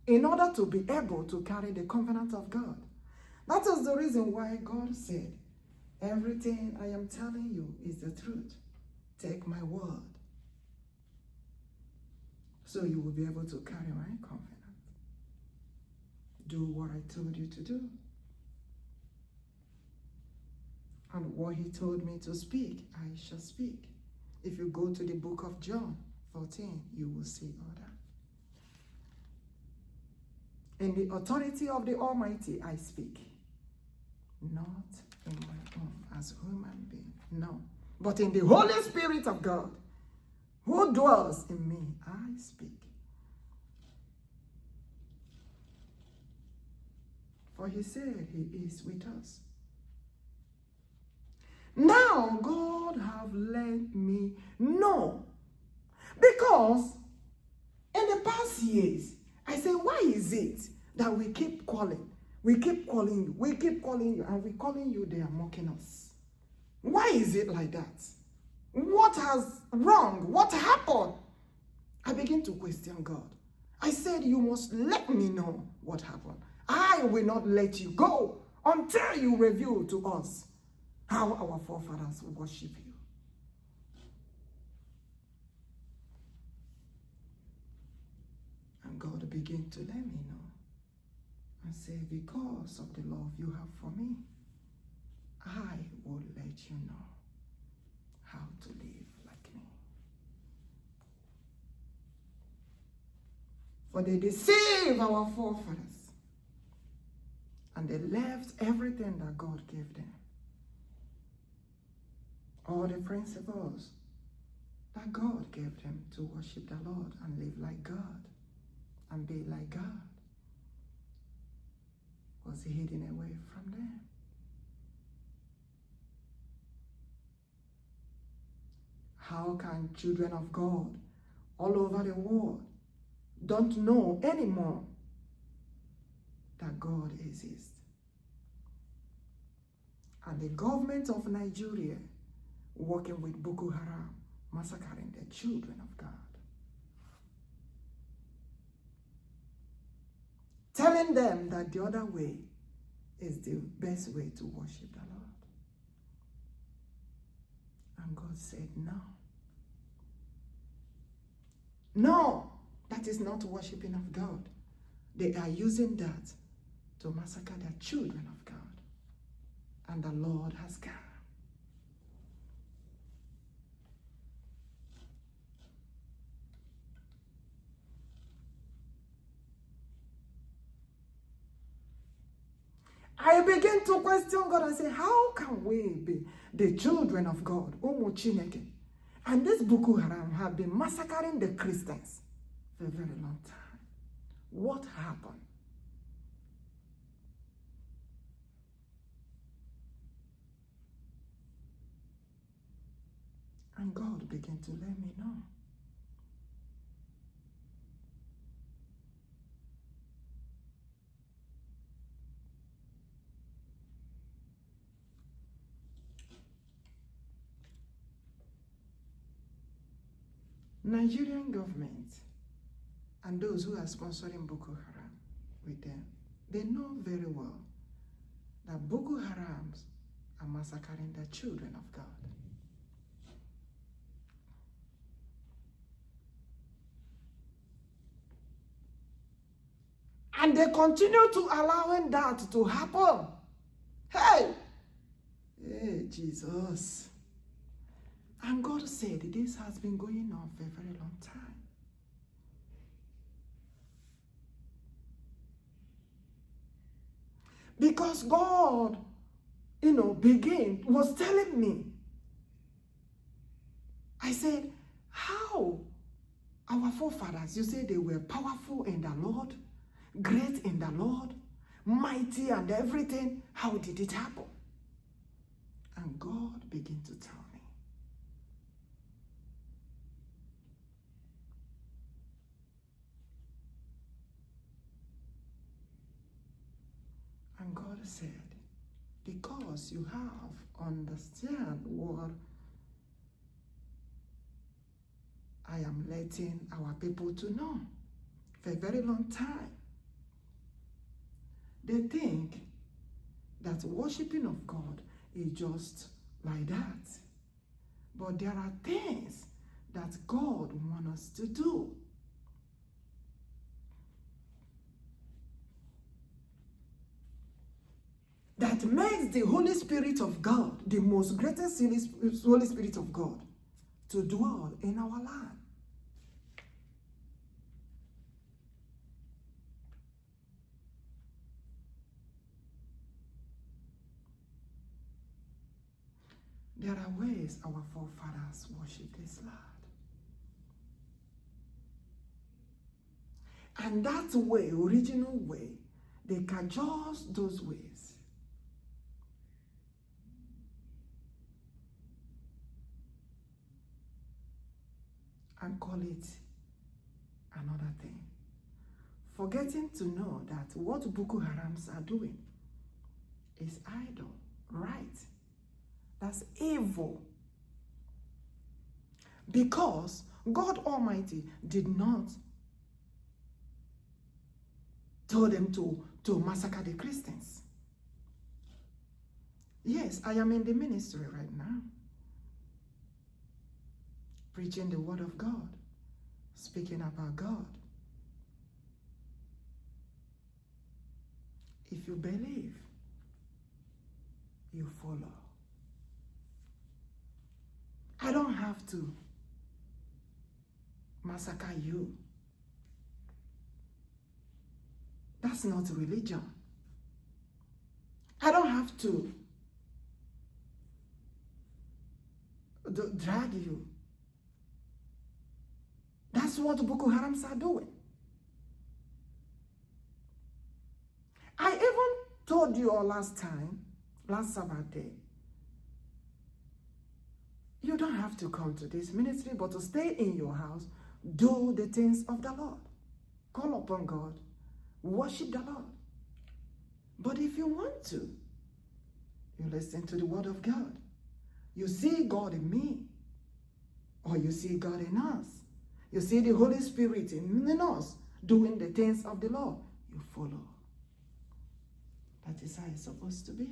in order to be able to carry the covenant of God. That is the reason why God said, everything I am telling you is the truth. Take my word. So you will be able to carry my covenant. Do what I told you to do. And what he told me to speak, I shall speak. If you go to the book of John 14, you will see all that. In the authority of the Almighty, I speak. Not in my own as a human being, no. But in the Holy Spirit of God, who dwells in me, I speak. For he said he is with us. Now God have let me know. Because in the past years, I say, why is it that we keep calling? We keep calling you, and we're calling you, they are mocking us. Why is it like that? What has wrong? What happened? I begin to question God. I said, you must let me know what happened. I will not let you go until you reveal to us how our forefathers worship you. And God began to let me know and say, because of the love you have for me, I will let you know how to live like me. For they deceived our forefathers, and they left everything that God gave them. All the principles that God gave them to worship the Lord and live like God and be like God was hidden away from them. How can children of God all over the world don't know anymore that God exists? And the government of Nigeria working with bokoharam, massacring the children of God. Telling them that the other way is the best way to worship the Lord. And God said, no. No, that is not worshiping of God. They are using that to massacre the children of God. And the Lord has come. I begin to question God and say, how can we be the children of God, Umu Chineke? And this Boko Haram have been massacring the Christians for a very long time. What happened? And God began to let me know. Nigerian government and those who are sponsoring Boko Haram with them, they know very well that Boko Harams are massacring the children of God. And they continue to allowing that to happen. Hey, Jesus. And God said this has been going on for a very long time. Because God, was telling me. I said, how our forefathers, you say they were powerful in the Lord, great in the Lord, mighty and everything. How did it happen? And God began to tell me. And God said, because you have understand what I am letting our people to know for a very long time. They think that worshiping of God is just like that. But there are things that God wants us to do. That makes the Holy Spirit of God, the most greatest Holy Spirit of God, to dwell in our land. There are ways our forefathers worship this land. And that way, original way, they cajole those ways. And call it another thing. Forgetting to know that what Boko Harams are doing is idol, right? That's evil. Because God Almighty did not tell them to massacre the Christians. Yes, I am in the ministry right now, preaching the word of God, speaking about God. If you believe, you follow. I don't have to massacre you. That's not religion. I don't have to drag you. That's what Boko Harams are doing. I even told you all last Sabbath day, you don't have to come to this ministry, but to stay in your house, do the things of the Lord. Call upon God, worship the Lord. But if you want to, you listen to the word of God. You see God in me, or you see God in us. You see the Holy Spirit in us, doing the things of the Lord. You follow. That is how it's supposed to be.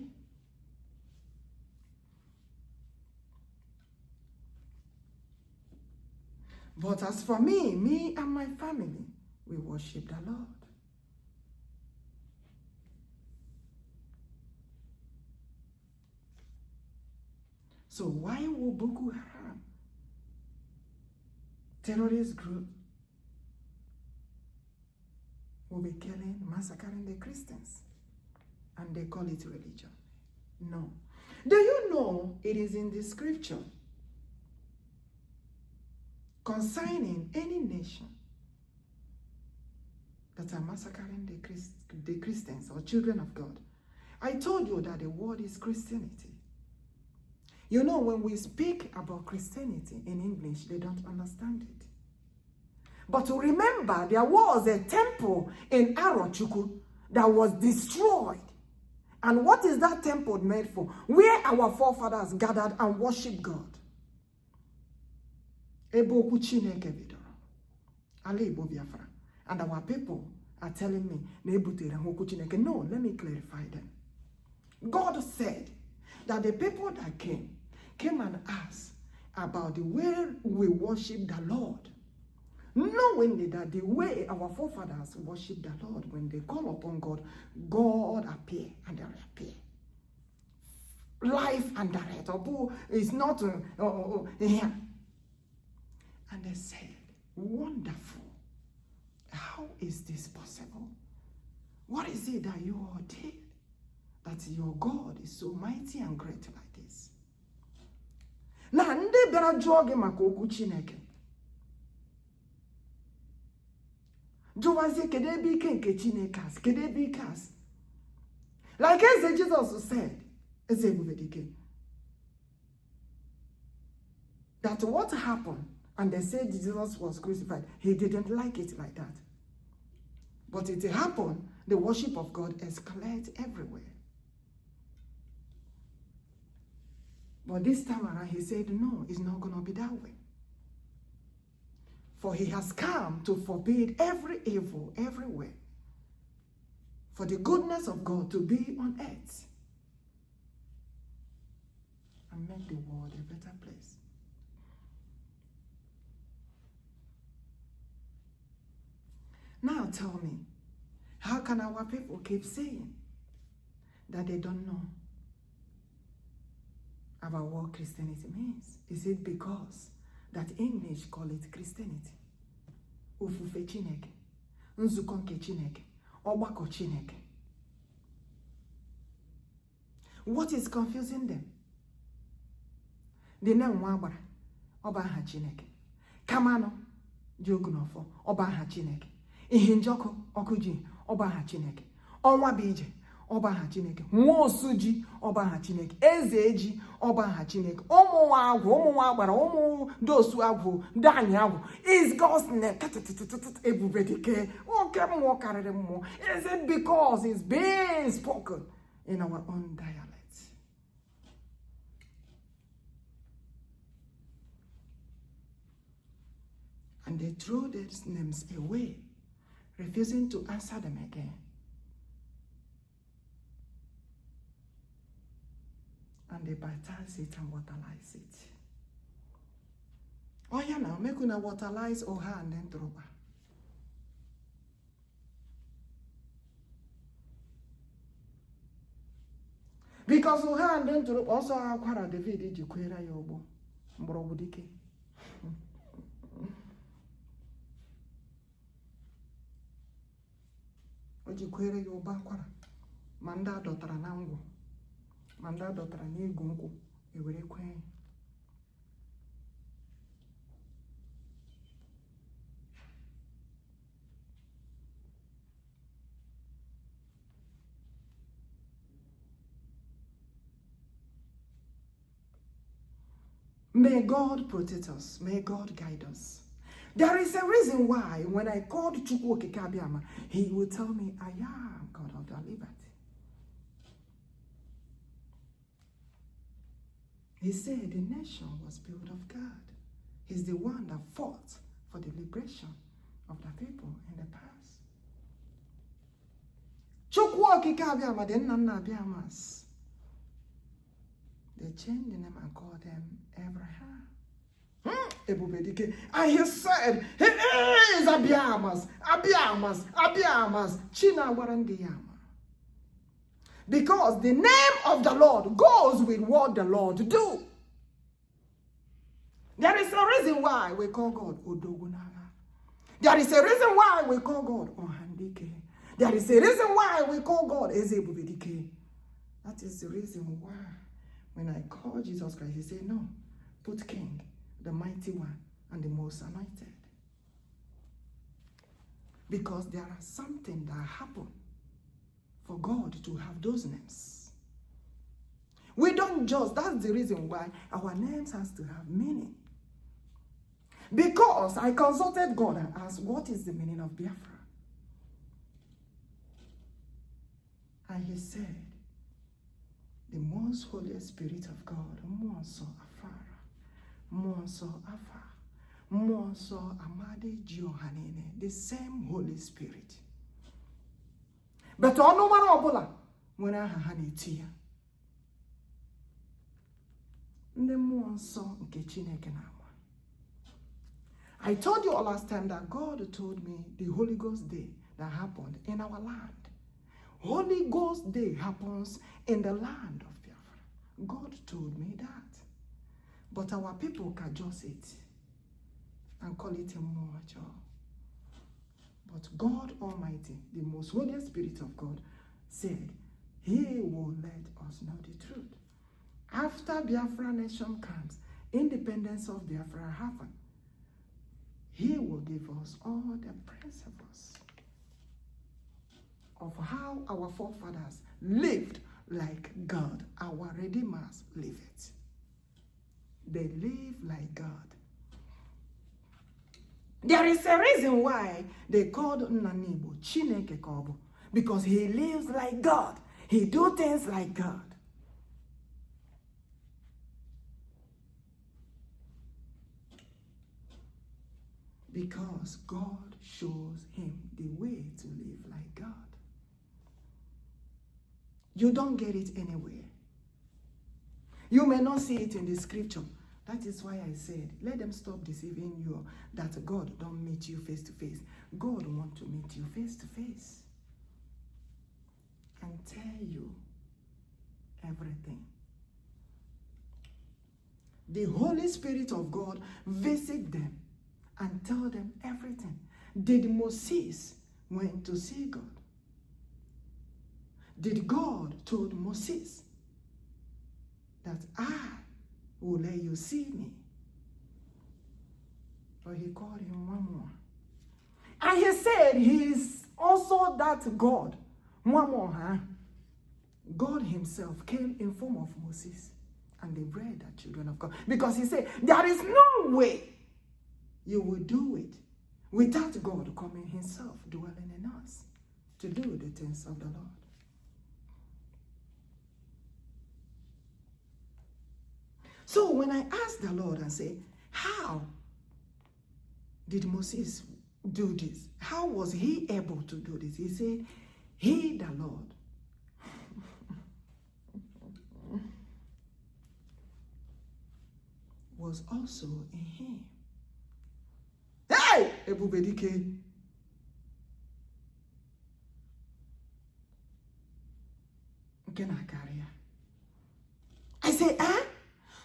But as for me and my family, we worship the Lord. So why will Boko Haram, terrorist group, will be killing, massacring the Christians? And they call it religion. No. Do you know it is in the scripture concerning any nation that are massacring the Christians or children of God? I told you that the word is Christianity. You know, when we speak about Christianity in English, they don't understand it. But to remember, there was a temple in Arochukwu that was destroyed. And what is that temple made for? Where our forefathers gathered and worshiped God. Ebe okwu Chineke bidoro. Ala Igbo Biafra. And our people are telling me, no, let me clarify them. God said that the people that came and asked about the way we worship the Lord, knowing that the way our forefathers worship the Lord, when they call upon God, God appear and they appear. Life and direct. Is not here. And they said, wonderful. How is this possible? What is it that you all did that your God is so mighty and great like this? Now, ndị bịara jụọ gị maka okwu Chineke. Jụwazie kedu ebe ike nke Chineke asị, kedu ebe ike asị. Like as Jesus said, as ebubedike, that what happened, and they said Jesus was crucified, he didn't like it like that. But it happened, the worship of God escalates everywhere. But this time around, he said, no, it's not going to be that way. For he has come to forbid every evil everywhere, for the goodness of God to be on earth and make the world a better place. Now tell me, how can our people keep saying that they don't know about what Christianity means? Is it because that English call it Christianity? Ofufe Chineke, nzukọ nke Chineke, ọgbakọ Chineke. What is confusing them? The name Wagbara, ọba aha Chineke. Kamano, Njoku n'ọfọ, ọba aha Chineke. Ihe Njoku, ọkụji, ọba aha Chineke. Ọnwa bụ ije, ọba aha Chineke. Nwa osu ji, ọba aha Chineke. Eze ji, ọba aha Chineke. Ụmụ nwa agwụ, ụmụ nwa agbara, ụmụ dosu agwụ, ndị anyị agwụ. Is God's name ebubedike? Oke mmụọ karịrị mmụọ. Is it because it's being spoken in our own dialect? And they throw these names away, refusing to answer them again. And they baptize it and waterlize it. Oh yeah, now make una waterlize Oha and then Droba. Because Oha and then Droba also akwara David jikwera yobo mborobudike. Ojikwere yoba akwara. Manda dotara na ngwo. Manda dotara n'ego nkwụ ewere kwenye. May God protect us. May God guide us. There is a reason why when I called Chukwuokikeabiama, he would tell me, I am God of the liberty. He said the nation was built of God. He's the one that fought for the liberation of the people in the past. Chukwuokikeabiama, the Nnamdi, they changed the name and called them Abraham. Ebubedike. And he said, he is Abiamas. China warandiyama. Because the name of the Lord goes with what the Lord do. There is a reason why we call God ODOGWU. There is a reason why we call God OHAMADIKE. There is a reason why we call God ebubedike. That is the reason why when I call Jesus Christ, he said, no, put King, the mighty one, and the most anointed. Because there are something that happened for God to have those names. We don't just, that's the reason why our names has to have meaning. Because I consulted God and asked, what is the meaning of Biafra? And he said, the most holy spirit of God, Monso Afara, Monso Afa, Monso Amade Jiohanene, the same Holy Spirit. But on no one obula when I had it here. The Monso Nkechineke. I told you all last time that God told me the Holy Ghost Day that happened in our land. Holy Ghost Day happens in the land of Biafra. God told me that. But our people can just it and call it a mojo. But God Almighty, the most Holy Spirit of God, said He will let us know the truth. After Biafra nation comes, independence of Biafra happens. He will give us all the principles of how our forefathers lived like God, our Redeemers lived. They live like God. There is a reason why they called Nnamdi Chineke Kobo, because he lives like God. He do things like God. Because God shows him the way to live like God. You don't get it anywhere. You may not see it in the scripture. That is why I said, let them stop deceiving you that God don't meet you face to face. God wants to meet you face to face and tell you everything. The Holy Spirit of God visit them and tell them everything. Did Moses went to see God? Did God told Moses that I will let you see me? But he called him one more. And he said he is also that God. One more, huh? God himself came in form of Moses and they read the children of God. Because he said, there is no way you will do it without God coming himself, dwelling in us, to do the things of the Lord. So when I asked the Lord and say, how did Moses do this? How was he able to do this? He said, he, the Lord, was also in him. Hey! Ebubedike. I say, eh?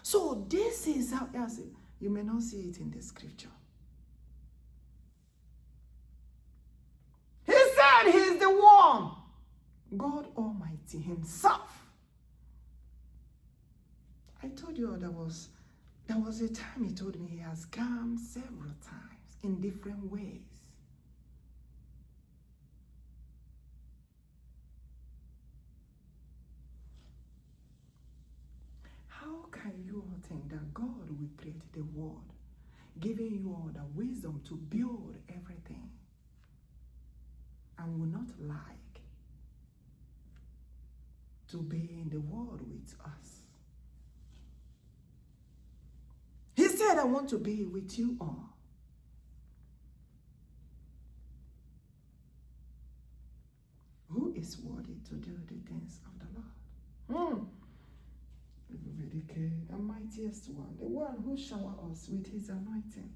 So this is how, I say, you may not see it in the scripture. He said he's the one, God Almighty himself. I told you there was a time he told me he has come several times in different ways. How can you all think that God will create the world, giving you all the wisdom to build everything, and will not like to be in the world with us? He said, I want to be with you all. Who is worthy to do the things of the Lord? The mightiest one, the one who showers us with his anointing.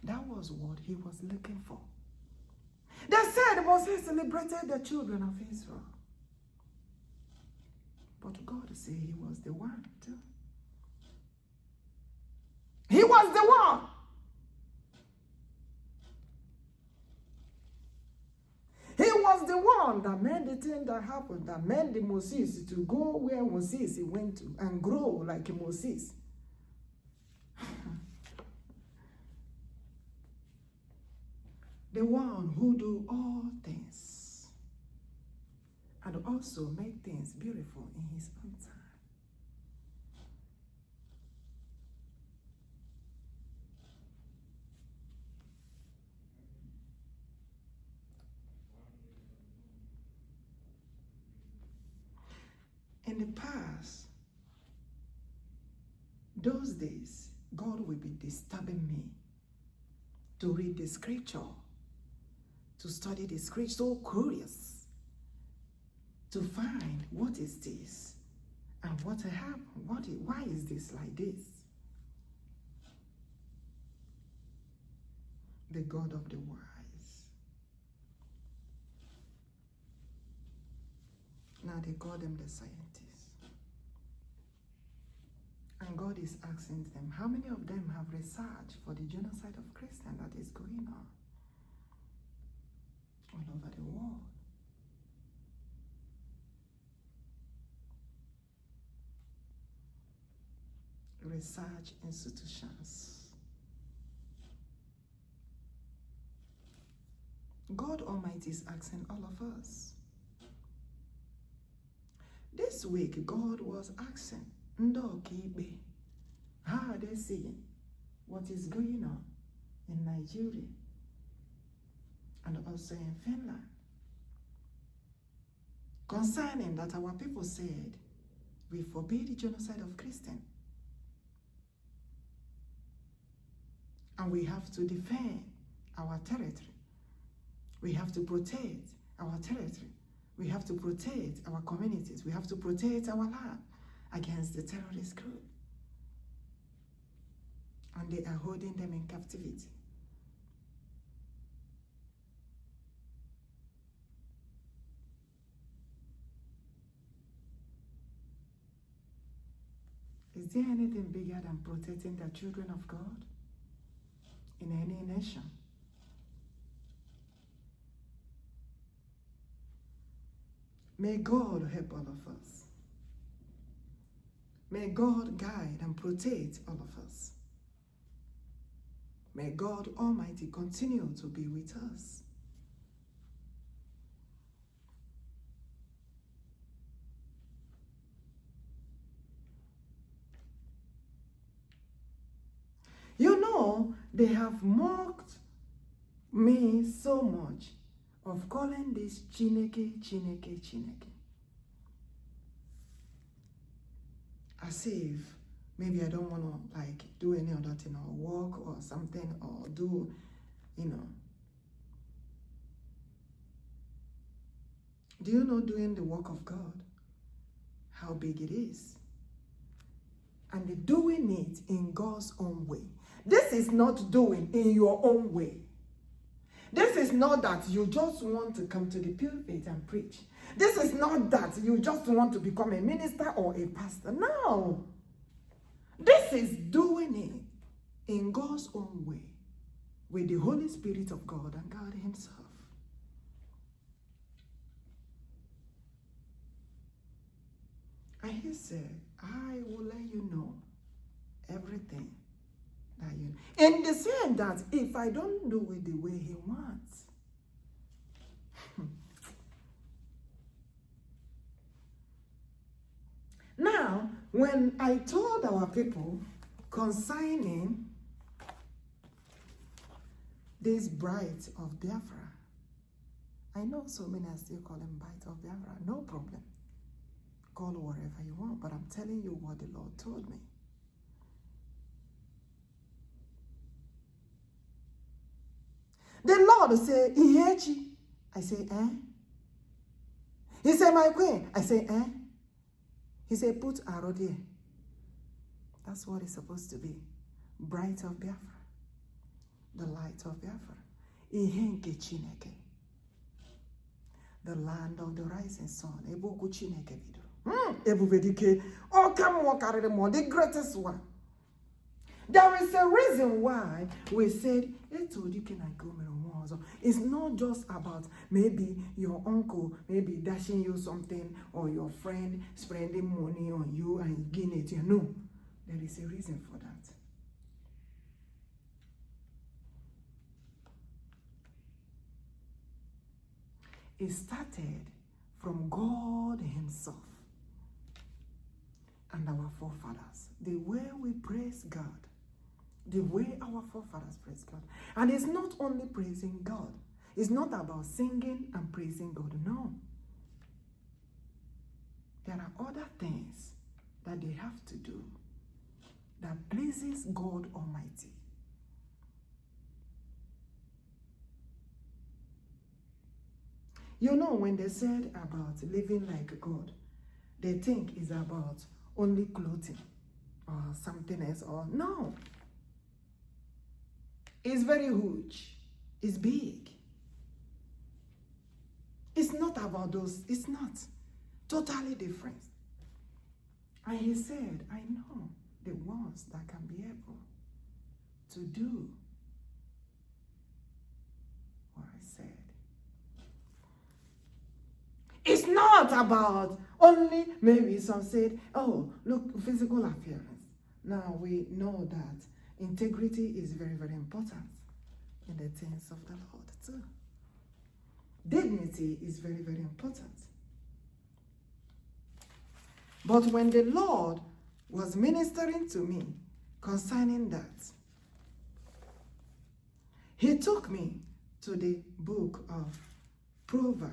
That was what he was looking for. They said Moses liberated the children of Israel. But God said he was the one too. He was the one. He was the one that made the thing that happened, that made the Moses to go where Moses went to and grow like Moses. The one who do all things and also make things beautiful in his own time. In the past, those days, God will be disturbing me to read the scripture, to study the scripture, so curious to find what is this and what happened, why is this like this? The God of the wise. Now they call them the scientists. And God is asking them, how many of them have researched for the genocide of Christians that is going on all over the world? Research institutions. God Almighty is asking all of us. This week, God was asking, Njoku, how are they seeing what is going on in Nigeria and also in Finland? Concerning that our people said, we forbid the genocide of Christians. And we have to defend our territory. We have to protect our territory. We have to protect our communities. We have to protect our land against the terrorist group. And they are holding them in captivity. Is there anything bigger than protecting the children of God in any nation? May God help all of us. May God guide and protect all of us. May God Almighty continue to be with us. You know, they have mocked me so much of calling this Chineke, Chineke, Chineke. As if maybe I don't want to like do any other thing or work or something or do, you know. Do you know doing the work of God, how big it is? And doing it in God's own way. This is not doing in your own way. This is not that you just want to come to the pulpit and preach. This is not that you just want to become a minister or a pastor. No. This is doing it in God's own way with the Holy Spirit of God and God Himself. And He said, I will let you know everything that you know. In the sense that if I don't do it the way He wants, now, when I told our people concerning this bride of Biafra, I know so many are still calling bride of Biafra. No problem. Call whatever you want, but I'm telling you what the Lord told me. The Lord said, Ihechi. I say, eh? He said, my queen. I say, eh? He said, put arrow there. That's what it's supposed to be. Bright of Biafra. The light of Biafra. Ihenke Chineke. The land of the rising sun. Eboku Chineke bidoro. Ebubedike. Oh, come on, carry them on. The greatest one. There is a reason why we said, it's not just about maybe your uncle maybe dashing you something or your friend spending money on you and giving it. No, there is a reason for that. It started from God Himself and our forefathers. The way we praise God. The way our forefathers praise God. And it's not only praising God. It's not about singing and praising God. No. There are other things that they have to do that pleases God Almighty. You know, when they said about living like God, they think it's about only clothing or something else, or no. It's very huge. It's big. It's not about those. It's not. Totally different. And he said, I know the ones that can be able to do what I said. It's not about only, maybe some said, oh, look, physical appearance. Now we know that integrity is very, very important in the things of the Lord too. Dignity is very, very important. But when the Lord was ministering to me concerning that, he took me to the book of Proverbs.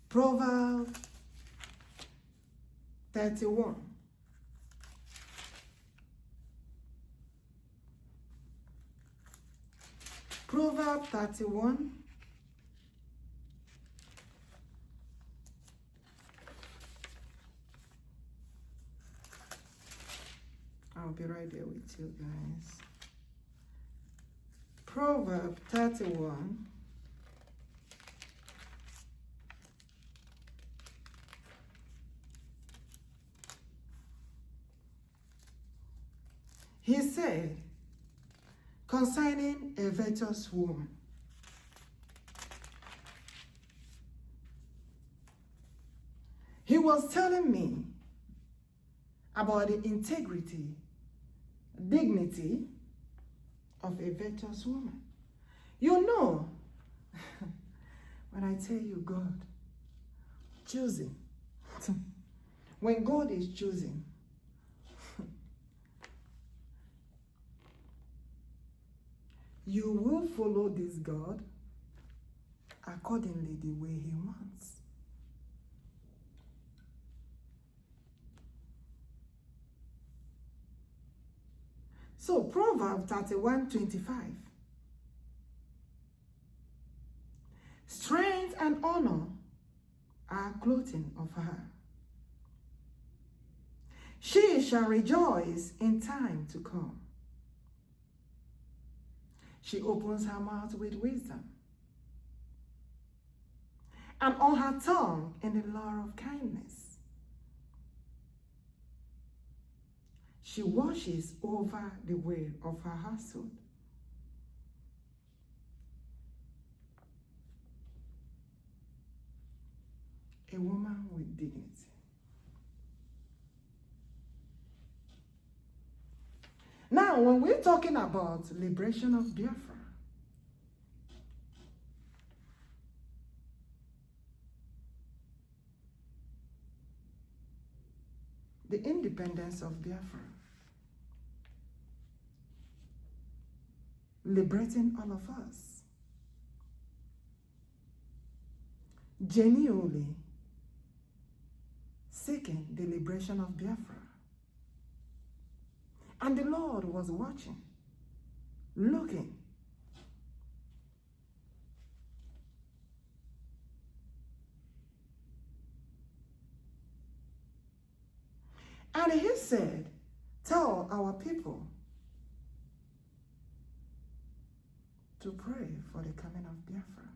Proverbs 31. Proverbs 31. I'll be right there with you guys. Proverbs 31. He said, concerning a virtuous woman, he was telling me about the integrity, dignity of a virtuous woman. You know, when I tell you God choosing, when God is choosing, you will follow this God accordingly the way he wants. So Proverbs 31:25. Strength and honor are clothing of her. She shall rejoice in time to come. She opens her mouth with wisdom, and on her tongue in the law of kindness. She watches over the way of her household. A woman with dignity. Now, when we're talking about liberation of Biafra, the independence of Biafra, liberating all of us, genuinely seeking the liberation of Biafra. And the Lord was watching, looking. And he said, tell our people to pray for the coming of Biafra.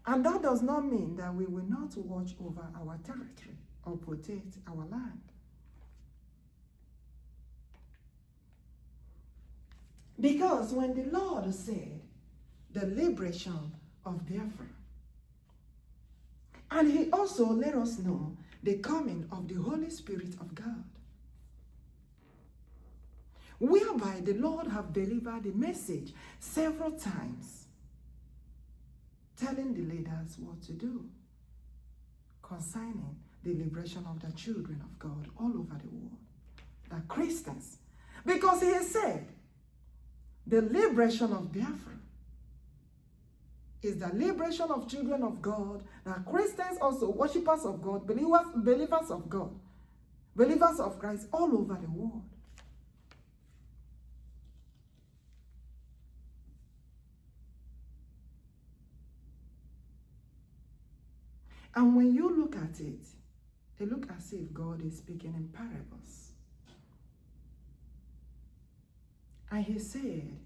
And that does not mean that we will not watch over our territory or protect our land. Because when the Lord said the liberation of Biafra, and he also let us know the coming of the Holy Spirit of God, whereby the Lord have delivered the message several times, telling the leaders what to do concerning the liberation of the children of God all over the world, the Christians. Because he said, the liberation of Biafra is the liberation of children of God, that Christians also, worshippers of God, believers of God, believers of Christ all over the world. And when you look at it, it looks as if God is speaking in parables. And he said,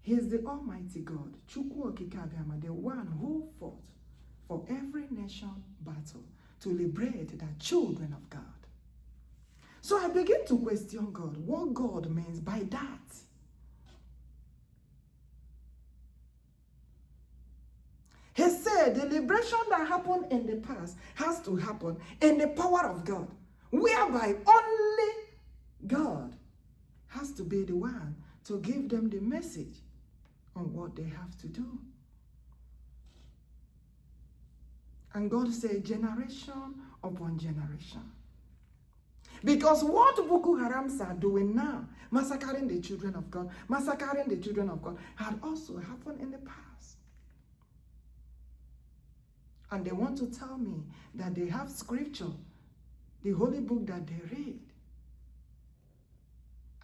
he is the Almighty God, Chukwuokikeabiama, the one who fought for every nation battle to liberate the children of God. So I begin to question God, what God means by that. He said the liberation that happened in the past has to happen in the power of God, whereby only God has to be the one to give them the message on what they have to do. And God said generation upon generation. Because what Boko Harams are doing now, massacring the children of God, had also happened in the past. And they want to tell me that they have scripture, the holy book that they read,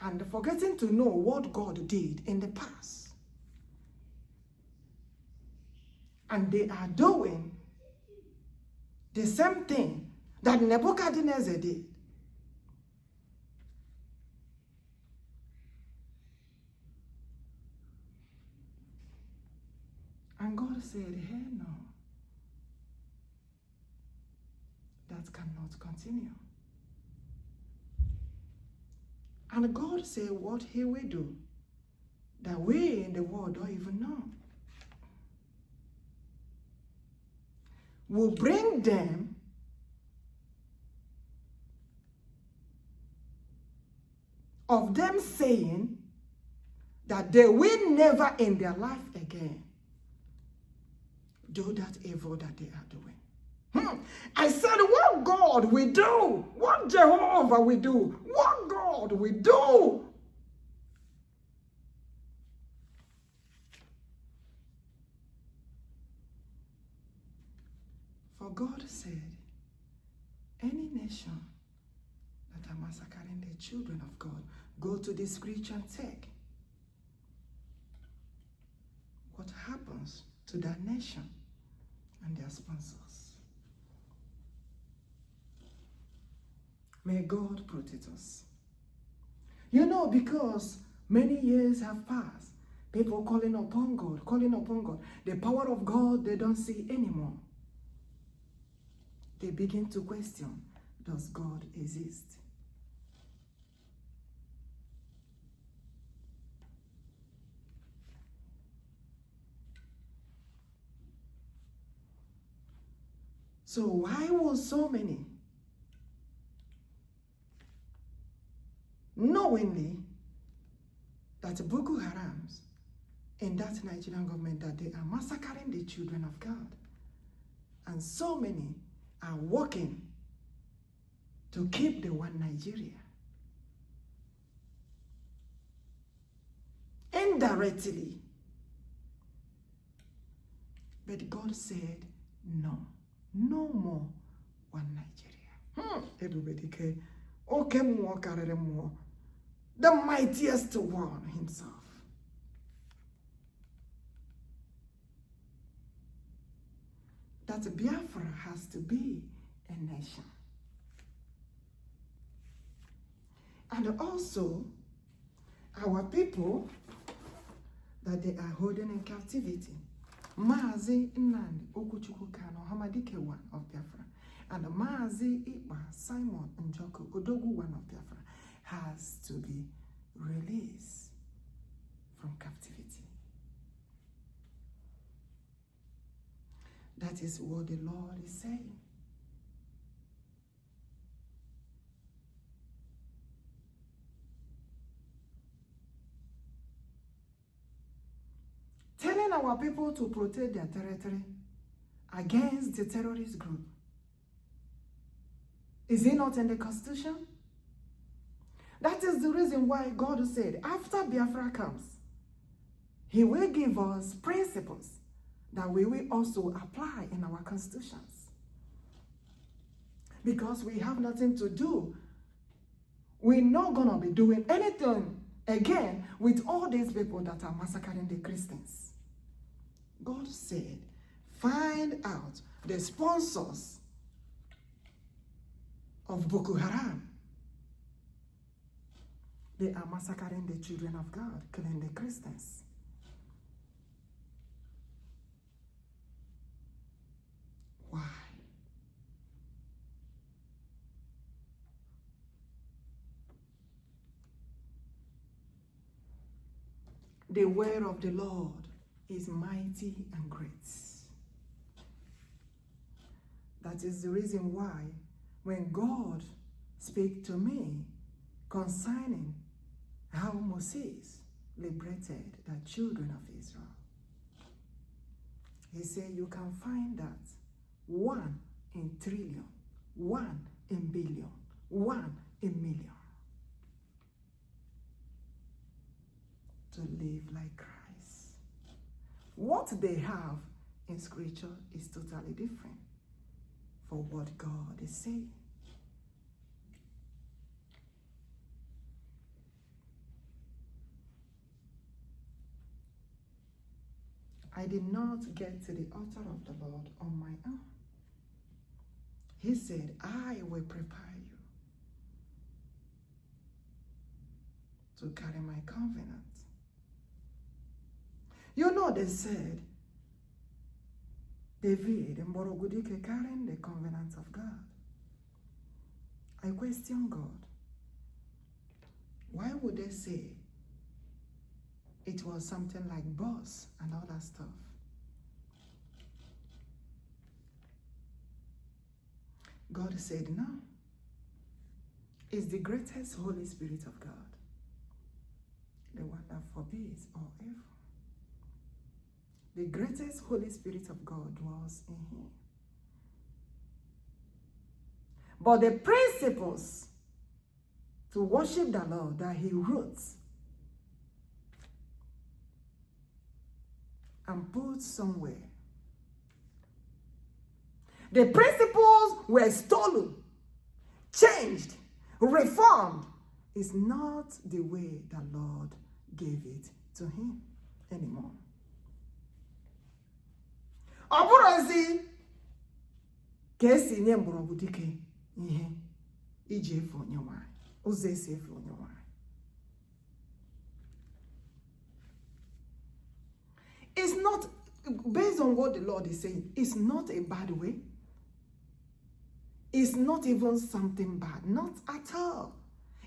and forgetting to know what God did in the past. And they are doing the same thing that Nebuchadnezzar did. And God said, hey, no. That cannot continue. And God said what he will do that we in the world don't even know. Will bring them of them saying that they will never in their life again do that evil that they are doing. I said, what God will do, what Jehovah will do, what God will do. For God said, any nation that are massacring the children of God, go to the scripture and check what happens to that nation and their sponsors. May God protect us. You know, because many years have passed, people calling upon God. The power of God they don't see anymore. They begin to question, does God exist? So why was so many knowingly that Boko Harams in that Nigerian government, that they are massacring the children of God, and so many are working to keep the one Nigeria? Indirectly. But God said, no more one Nigeria. Ebubedike, the mightiest one himself. That Biafra has to be a nation. And also, our people that they are holding in captivity. MAZI, Nnamdi, Kanu, OHAMADIKE, one of Biafra. And MAZI, Ekpa, Simon, Njoku, ODOGWU, one of Biafra, has to be released from captivity. That is what the Lord is saying. Telling our people to protect their territory against the terrorist group. Is it not in the Constitution? That is the reason why God said, after Biafra comes, He will give us principles that we will also apply in our constitutions. Because we have nothing to do. We're not going to be doing anything again with all these people that are massacring the Christians. God said, find out the sponsors of Boko Haram. They are massacring the children of God, killing the Christians. Why? The word of the Lord is mighty and great. That is the reason why when God speaks to me concerning how Moses liberated the children of Israel, he said you can find that 1 in trillion, 1 in billion, 1 in million. To live like Christ. What they have in scripture is totally different for what God is saying. I did not get to the altar of the Lord on my own. He said, I will prepare you to carry my covenant. You know, they said, David and Ebubedike carrying the covenant of God. I question God. Why would they say it was something like boss and all that stuff? God said, no. It's the greatest Holy Spirit of God, the one that forbids all evil. The greatest Holy Spirit of God dwells in him. But the principles to worship the Lord that he wrote and put somewhere, the principles were stolen, changed, reformed. Is not the way the Lord gave it to him anymore. Ọ bụrụzi ka esi nye mgbọrọgwụ dike ihe iji efe onye nwanyị, ụzọ esi efe onye nwanyị. It's not, based on what the Lord is saying, it's not a bad way. It's not even something bad, not at all.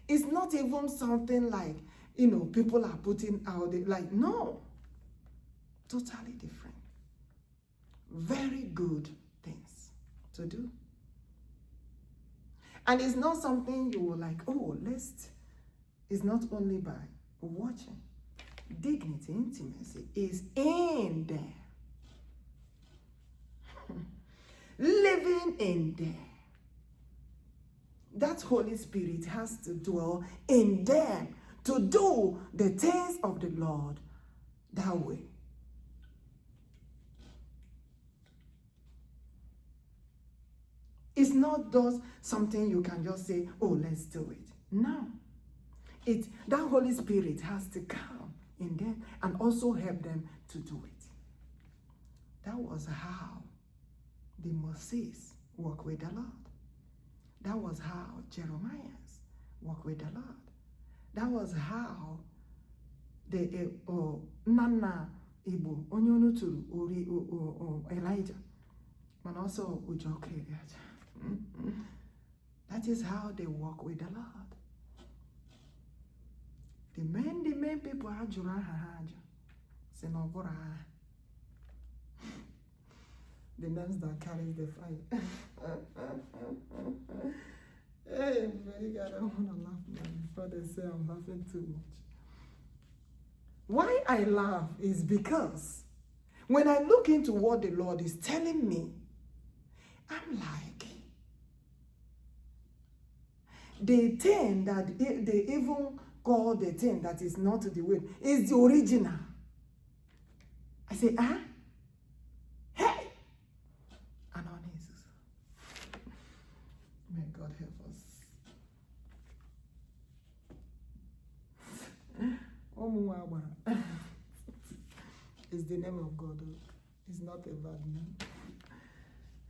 It's not even something like, you know, people are putting out there, like, no. Totally different. Very good things to do. And it's not something you will like, oh, it's not only by watching. Dignity, intimacy is in there. Living in there. That Holy Spirit has to dwell in them to do the things of the Lord that way. It's not just something you can just say, oh, let's do it. No. That Holy Spirit has to come in them and also help them to do it. That was how the Moses walked with the Lord. That was how Jeremiah walked with the Lord. That was how the Nana Igbo, Elijah, and also Chukwuokikeabiam. That is how they walk with the Lord. The main people are the names that carries the fire. Hey, I don't want to laugh before they say I'm laughing too much. Why I laugh is because when I look into what the Lord is telling me, I'm like, the thing that they even call the thing that is not the way is the original. I say, God help us. It's the name of God. It's not a bad name.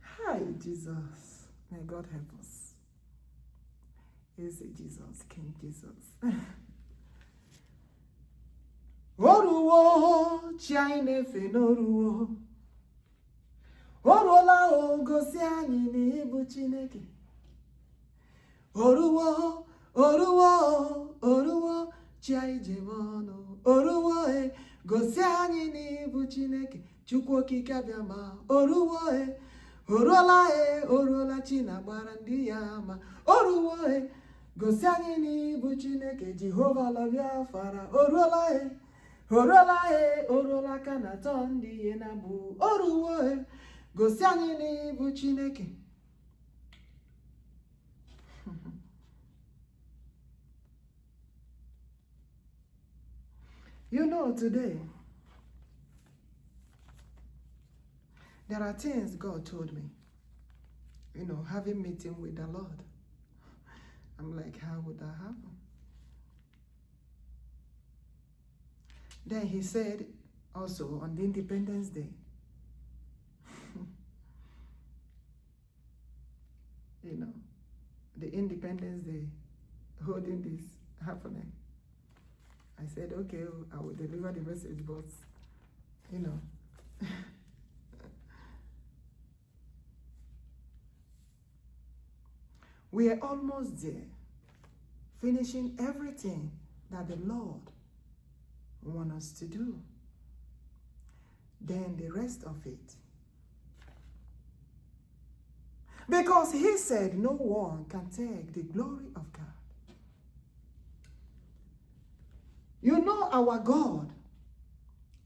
Hi, Jesus. May God help us. Is Jesus, King Jesus. Oruwo chinefe noruwo. Orola o gosi anyị na ịbụ Chineke. Oruwo, oruwo, oruwo chi jemonu. Oruwo gosi anyị na ịbụ Chineke. Chukwuokikeabiama. Oruwo oruola chi na-agbara ndị ya ama. Oruwo gosi anyị na ịbụ Chineke. Jehova la Biafra. Oruola ka na atọ ndị ihe na bụ. Oruwo gosi anyị na ịbụ Chineke. You know, today, there are things God told me, you know, having meeting with the Lord. I'm like, how would that happen? Then he said also on the Independence Day, you know, the Independence Day, holding this happening. I said, okay, I will deliver the message, but, you know. We are almost there, finishing everything that the Lord wants us to do. Then the rest of it. Because he said no one can take the glory of God. You know, our God,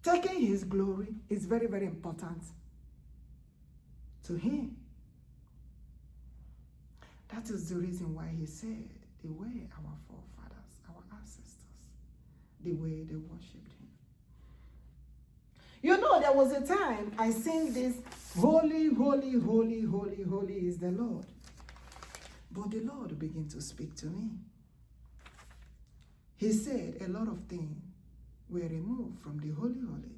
taking his glory is very, very important to him. That is the reason why he said the way our forefathers, our ancestors, the way they worshipped him. You know, there was a time I sing this, holy, holy, holy, holy, holy is the Lord. But the Lord began to speak to me. He said a lot of things were removed from the holy, holy.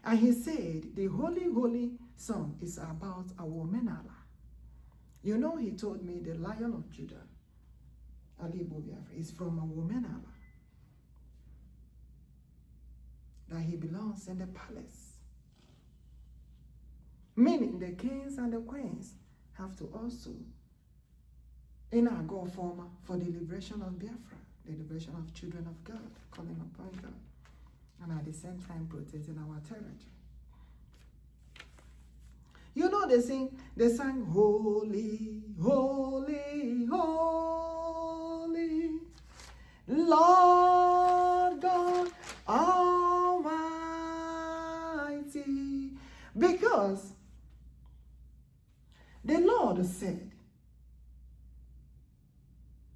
And he said the holy, holy song is about a womanala. You know, he told me the Lion of Judah, Biafra, is from a womanala. That he belongs in the palace. Meaning the kings and the queens have to also, go former for the liberation of Biafra. The liberation of children of God, calling upon God, and at the same time protecting our territory. You know, they sang, holy, holy, holy, Lord God Almighty. Because the Lord said,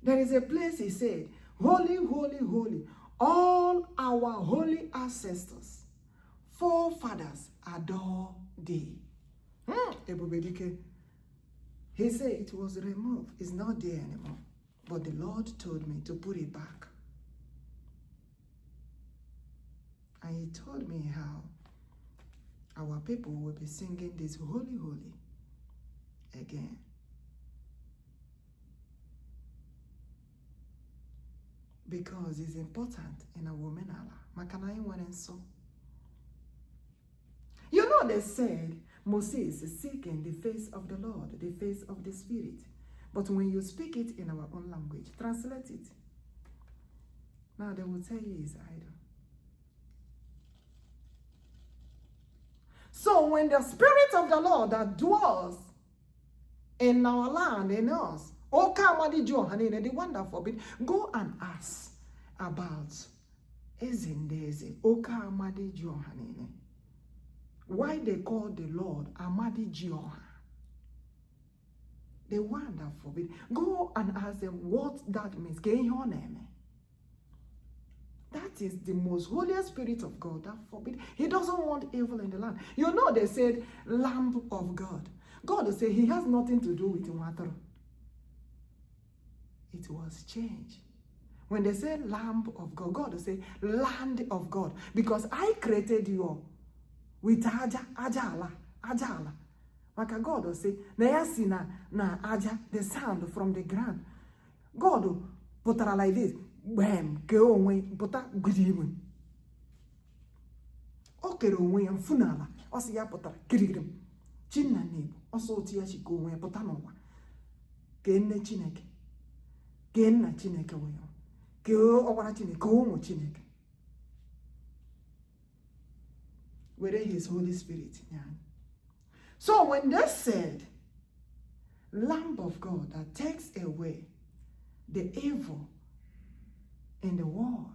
there is a place he said, holy, holy, holy, all our holy ancestors, forefathers adore thee. Ebubedike. He said it was removed. It's not there anymore. But the Lord told me to put it back. And he told me how our people will be singing this holy, holy again. Because it's important in a woman Allah. You know, they said Moses is seeking the face of the Lord, the face of the Spirit. But when you speak it in our own language, translate it. Now they will tell you it's idol. So when the Spirit of the Lord that dwells in our land, in us, the one that forbid, go and ask about Ezindeze, Okamadi Johanine. Why they call the Lord Amadi Johan? The one that forbid. Go and ask them what that means. That is the most holiest Spirit of God that forbid. He doesn't want evil in the land. You know, they said Lamb of God. God will say he has nothing to do with water. it was changed. When they say Lamb of God, God will say Land of God. Because I created you all with ajala. Maka God will say, na aja, the sound from the ground. God will put her like this. Bam, go away, put her good evening. Okay, away and funala. Also, ya put her kirigrim. Chinna neighbor. Also, tia she go away, put her no one. Kenne chineke. Kenna chineke way. Go over chineke, go chineke. Where his Holy Spirit. Yeah. So when they said, Lamb of God that takes away the evil in the world,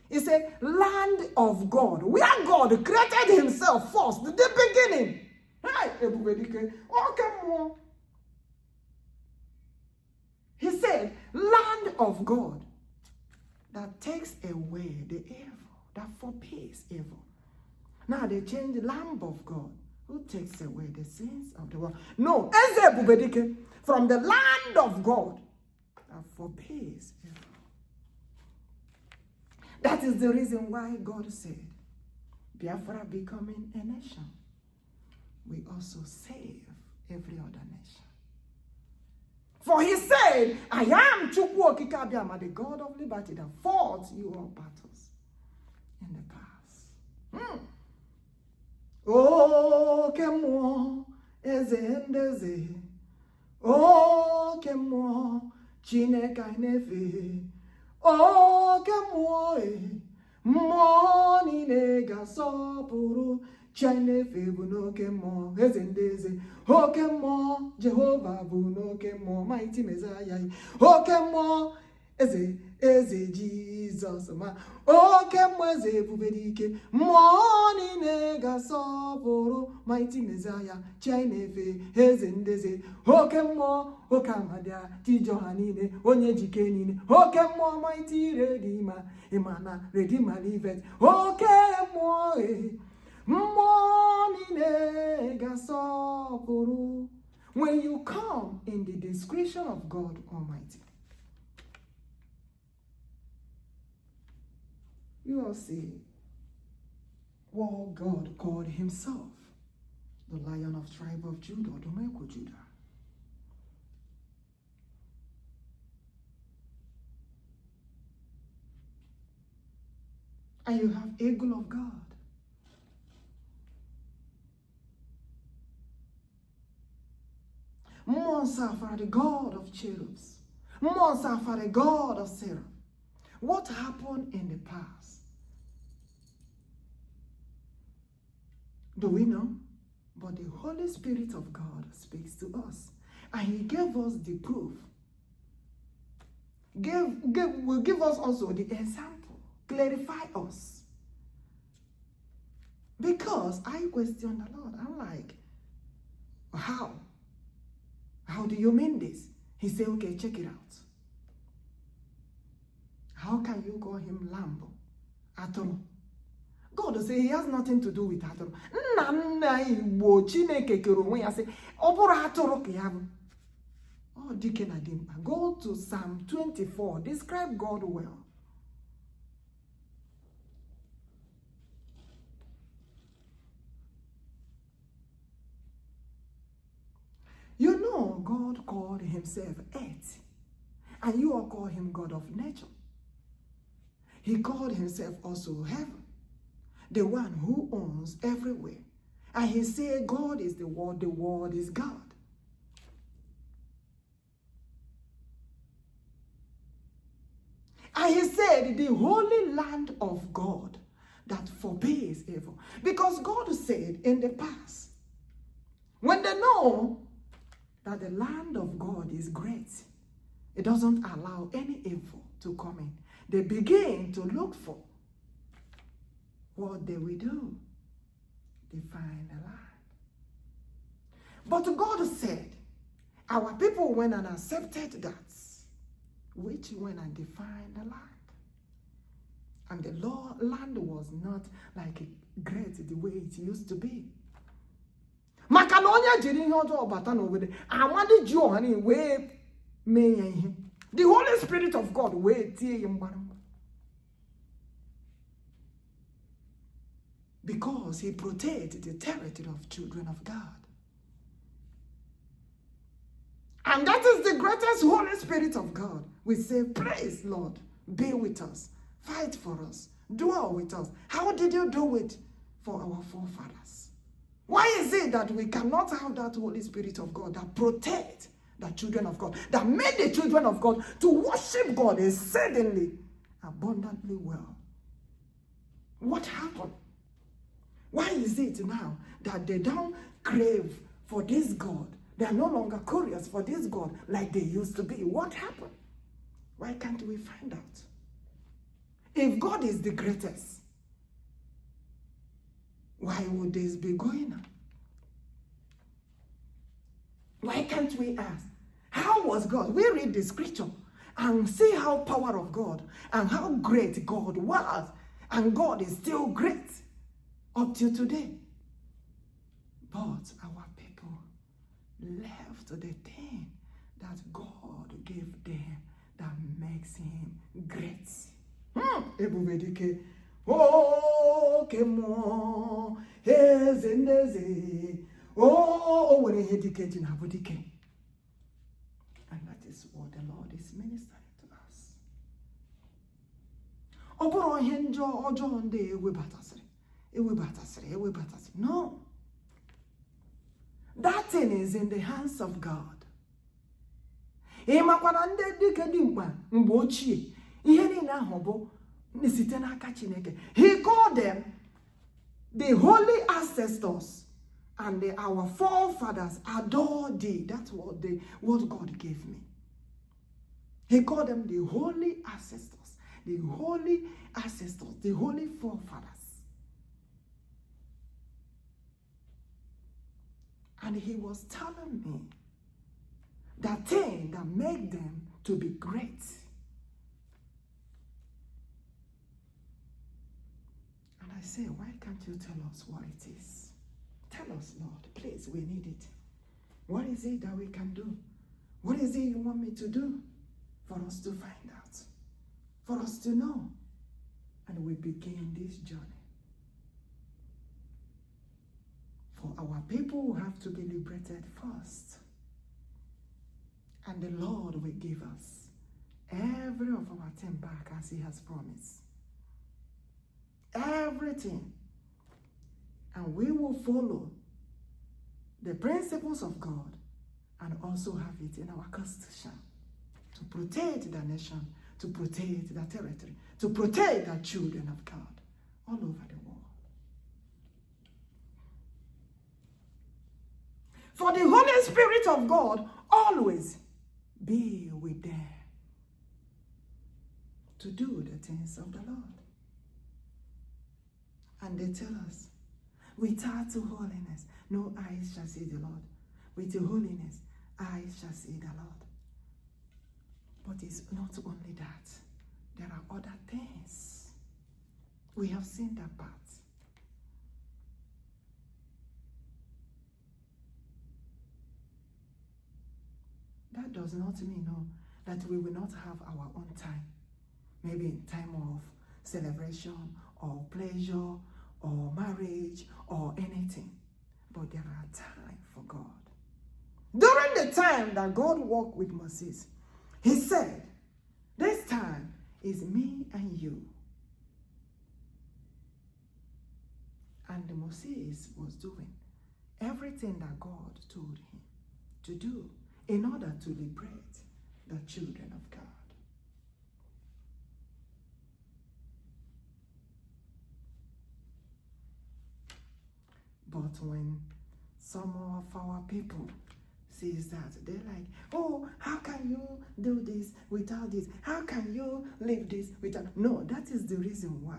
it's a land of God, where God created himself first, the beginning. Hey, ebubedike, oh, come on. He said, land of God that takes away the evil, that forbids evil. Now they changed Lamb of God, who takes away the sins of the world. No, from the land of God that forbids evil. That is the reason why God said, Biafra becoming a nation, we also save every other nation. For he said, I am Chukwuokikeabiama, the God of liberty that fought your battles in the past. Oh, kemo ezendeze. Oh, kemo chineke nefe. Oh, kemo money nega sopuru. Chinefe buno kemo ezendeze. Oh, kemo Jehovah buno kemo mighty Messiah. Oh, kemo eze Jesus ma. Oh, kemo eze ebubedike. Money nega sopuru mighty Messiah. Chinefe ezendeze. Oh, kemo OHAMADIKE tijohanine onye jikenine. Oh, kemo mighty Redeemer. Imana Redeemer livet. Oh, kemo when you come in the discretion of God Almighty, you will see what God called himself, the Lion of tribe of Judah, Njoku Judah. And you have Eagle of God. Monsafa, the God of cherubs. Monsafa, the God of seraphim. What happened in the past? Do we know? But the Holy Spirit of God speaks to us. And he gave us the proof. Will give us also the example. Clarify us. Because I question the Lord. I'm like, how? How do you mean this? He said, okay, check it out. How can you call him Lamb? Atoro. God will say he has nothing to do with Atoro. Go to Psalm 24. Describe God well. You know, God called himself earth, and you all call him God of nature. He called himself also heaven, the one who owns everywhere. And he said, God is the world is God. And he said, the holy land of God that forbids evil. Because God said in the past, when they know that the land of God is great, it doesn't allow any evil to come in. They begin to look for what they will do. They find the land. But God said, our people went and accepted that, which went and defined the land. And the land was not like great the way it used to be. Makanonya jiri ihe ọjọọ bata n'obodo amadi ji ọha na-ewe The Holy Spirit of God wait because he protects the territory of children of God. And that is the greatest Holy Spirit of God. We say, praise Lord, be with us, fight for us, dwell with us. How did you do it for our forefathers? Why is it that we cannot have that Holy Spirit of God that protects the children of God, that made the children of God to worship God exceedingly, abundantly well? What happened? Why is it now that they don't crave for this God? They are no longer curious for this God like they used to be. What happened? Why can't we find out? If God is the greatest, why would this be going on? Why can't we ask, how was God? We read the scripture and see how power of God and how great God was. And God is still great up till today. But our people left the thing that God gave them that makes him great. Ebubedike, oh, kemo, hezendeze, oh, abudike. And that is what the Lord is ministering to us. No. That thing is in the hands of God. He called them the holy ancestors, and our forefathers adore thee. That's what God gave me. He called them the holy ancestors, the holy forefathers. And he was telling me that thing that made them to be great. And I say, why can't you tell us what it is? Tell us, Lord, please, we need it. What is it that we can do? What is it you want me to do for us to find out? For us to know? And we begin this journey. For our people will have to be liberated first. And the Lord will give us every of our thing back as he has promised. Everything. And we will follow the principles of God and also have it in our constitution to protect the nation, to protect the territory, to protect the children of God all over the world. For the Holy Spirit of God always be with them to do the things of the Lord. And they tell us, without holiness, no eyes shall see the Lord. With holiness, eyes shall see the Lord. But it's not only that. There are other things. We have seen that part. That does not mean that we will not have our own time. Maybe in time of celebration or pleasure or marriage or anything. But there are time for God. During the time that God walked with Moses, he said, this time is me and you. And Moses was doing everything that God told him to do in order to liberate the children of God. But when some of our people sees that, they're like, oh, how can you do this without this? How can you live this without? No, that is the reason why.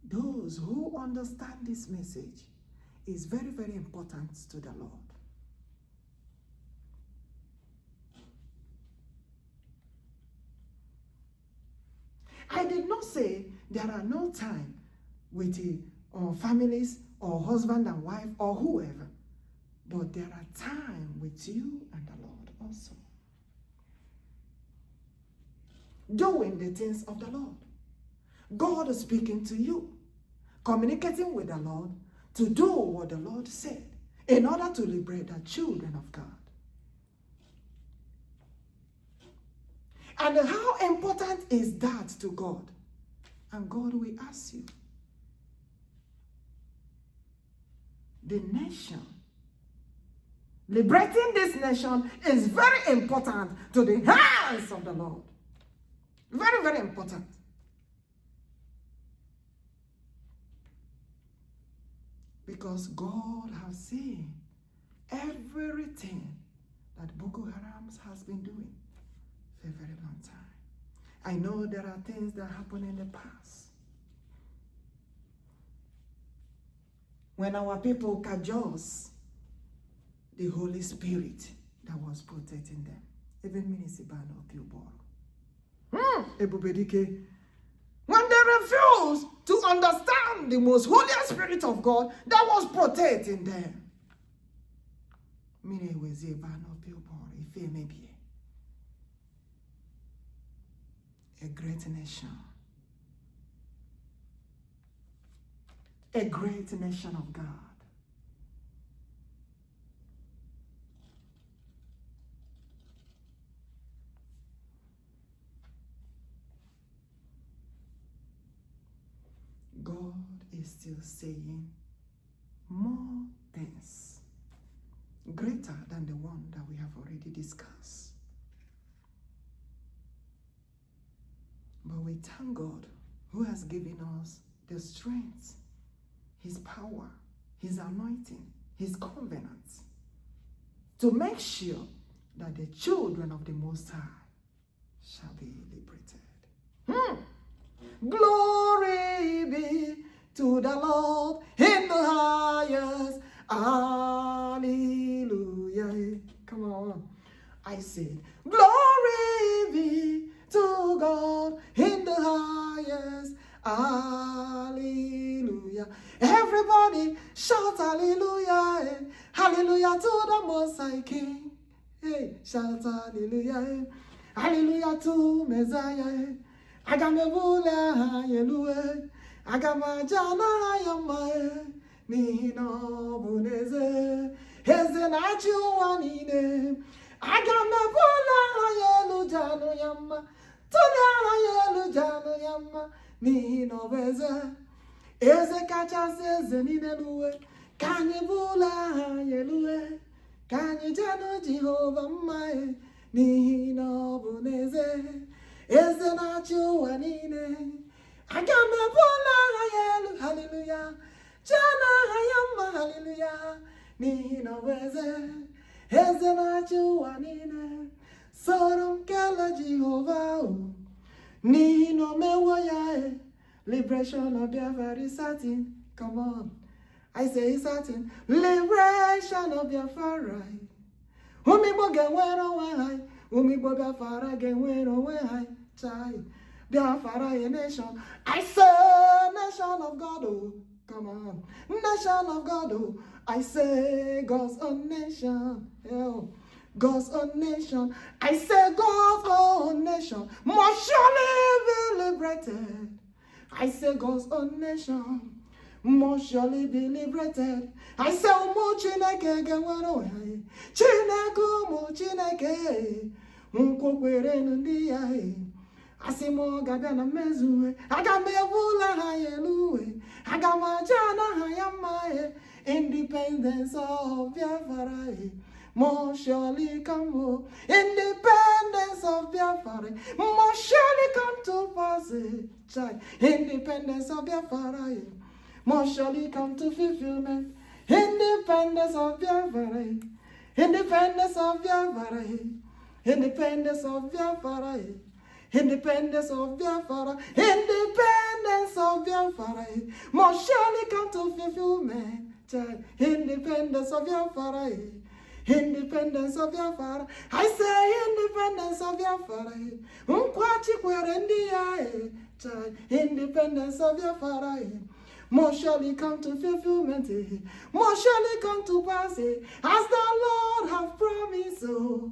Those who understand this message is very, very important to the Lord. I did not say there are no time with families or husband and wife or whoever, but But there are times with you and the Lord also. Doing the things of the Lord. God is speaking to you, communicating with the Lord to do what the Lord said in order to liberate the children of God. And how important is that to God? And God will ask you. The nation, liberating this nation is very important to the hands of the Lord. Very, very important. Because God has seen everything that Boko Haram has been doing for a very long time. I know there are things that happened in the past. When our people cajoles the Holy Spirit that was protecting them. Even Minister of Pilboro. Ebubedike. When they refused to understand the most holy Spirit of God that was protecting them. A great nation. A great nation of God. God is still saying more things greater than the one that we have already discussed. But we thank God who has given us the strength, His power, His anointing, His covenant to make sure that the children of the Most High shall be liberated. Glory be to the Lord in the highest. Hallelujah. Come on. I said, glory be to God in the highest. Hallelujah. Everybody shout hallelujah. Hallelujah to the Most High King. Hey, shout hallelujah. Hallelujah to Messiah. Agamebula hallelujah. Agamajana yamae. Nino buneze. Hezenachi wanine. Agamebula hallelujah yama. Tuna hallelujah yama. Nino beze. Eze kacha seze nineluwe. Kanibula hallelujah. Kanijano Jehovah mae. Nino buneze. Eze na chuwa nine. Agamebula hallelujah. Jana hayama hallelujah. Nino beze. Eze na chuwa nine. Sorum kala Jehovah. Nino mewoya. Liberation of Biafra is certain. Come on. I say it's certain. Liberation of Biafra. Umibo genwero wehai. Umibo Biafra genwero wehai. Chai. Biafra a nation. I say nation of God. Oh. Come on. Nation of God. Oh. I say God's own nation. Oh. God's own nation. I say God's own nation must surely be liberated. I say God's own nation must surely be liberated. I say umu Chineke genwero hai. Chineke umu Chineke. Nkwokwere ndi ya. Asimo gabia na mezue. Agamebula hallelujah. Agamajana hayamae. Independence of Biafra. Must surely come. Independence of Biafra must surely come to pass. Independence of Biafra must surely come to fulfillment. Independence of Biafra. Independence of Biafra. Independence of Biafra. Independence of Biafra. Independence of Biafra must surely come to fulfillment. Independence of Biafra. Independence of Biafra. I say independence of Biafra. Nkwachi kwerendia. Independence of Biafra. must surely come to fulfillment, must surely come to pass, as the Lord hath promised. So,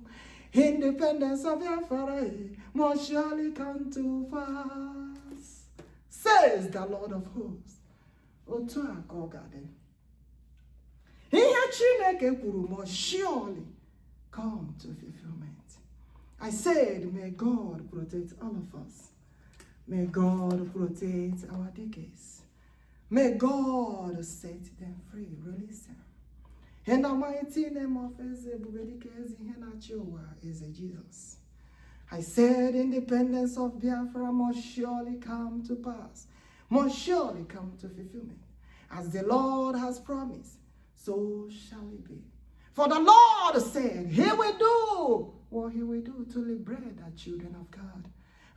independence of Biafra must surely come to pass, says the Lord of hosts. Otu a ka ọ ga-adị. Ihe Chineke kwuru must surely come to fulfillment. I said, may God protect all of us. May God protect our decades. May God set them free, release them. In the mighty name of ebubedike is Jesus. I said, independence of Biafra must surely come to pass, must surely come to fulfillment. As the Lord has promised, so shall it be. For the Lord said, he will do what he will do to liberate the children of God.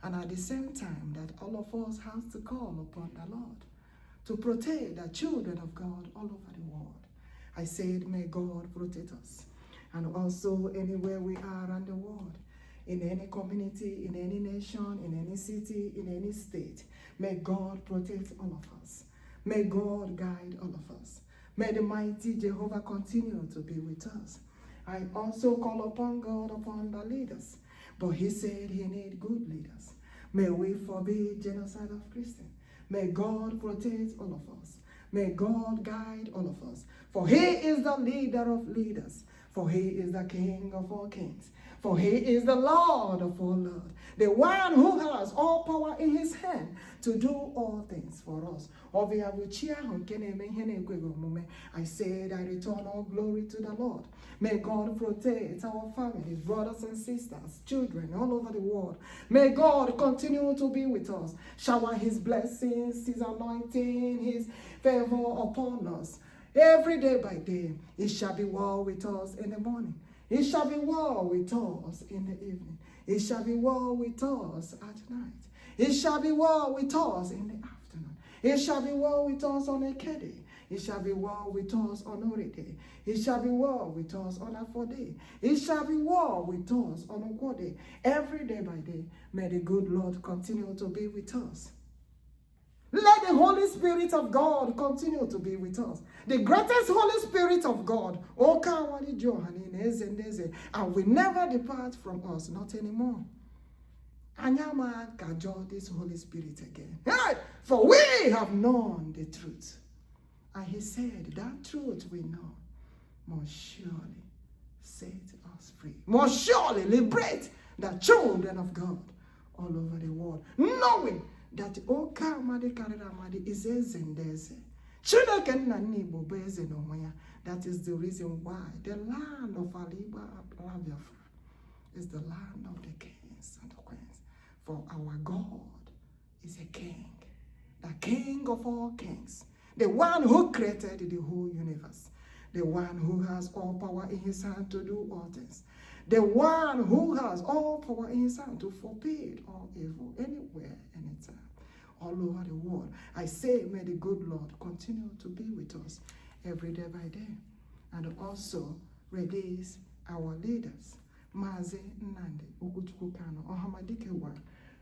And at the same time, that all of us have to call upon the Lord to protect the children of God all over the world. I said, may God protect us. And also anywhere we are around the world, in any community, in any nation, in any city, in any state, may God protect all of us. May God guide all of us. May the mighty Jehovah continue to be with us. I also call upon God upon the leaders, but he said he needs good leaders. May we forbid genocide of Christians. May God protect all of us. May God guide all of us. For he is the leader of leaders. For he is the King of all kings. For he is the Lord of all lords. The one who has all power in his hand to do all things for us. I said, I return all glory to the Lord. May God protect our families, brothers and sisters, children all over the world. May God continue to be with us. Shower his blessings, his anointing, his favor upon us. Every day by day, it shall be well with us in the morning. It shall be well with us in the evening. It shall be well with us at night. It shall be well with us in the afternoon. It shall be well with us on a K-day. It shall be well with us on Ori day. It shall be well with us on a 4-day. It shall be well with us on a quarter. Every day by day, may the good Lord continue to be with us. Let the Holy Spirit of God continue to be with us. The greatest Holy Spirit of God, and will never depart from us, not anymore. Anyama kajo this Holy Spirit again. Hey, for we have known the truth. And he said, that truth we know must surely set us free. Must surely liberate the children of God all over the world. Knowing that OHAMADIKE is ezendeze. Chineke Nnamdi bụ eze n'onwe ya. That is the reason why the land of Biafra is the land of the kings and the queens. For our God is a king, the king of all kings, the one who created the whole universe, the one who has all power in his hand to do all things, the one who has all power in his hand to forbid all evil anywhere, anytime, all over the world. I say, may the good Lord continue to be with us every day by day, and also release our leaders, MAZI, Nnamdi, Kanu, OHAMADIKE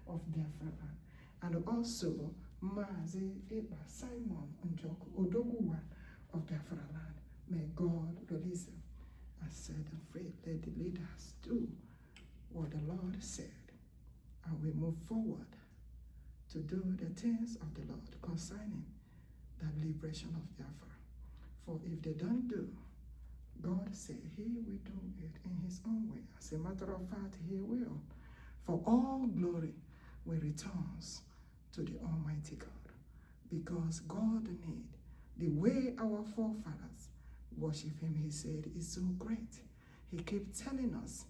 of Biafran, and also MAZI, Ekpa, Simon, Njoku, ODOGWU of BiafraLand. May God release them and set them free. Let the leaders do what the Lord said, and we move forward to do the things of the Lord concerning the liberation of Biafra. For if they don't do, God said he will do it in his own way. As a matter of fact, he will. For all glory will returns to the Almighty God. Because God need the way our forefathers worship him, he said, is so great. He kept telling us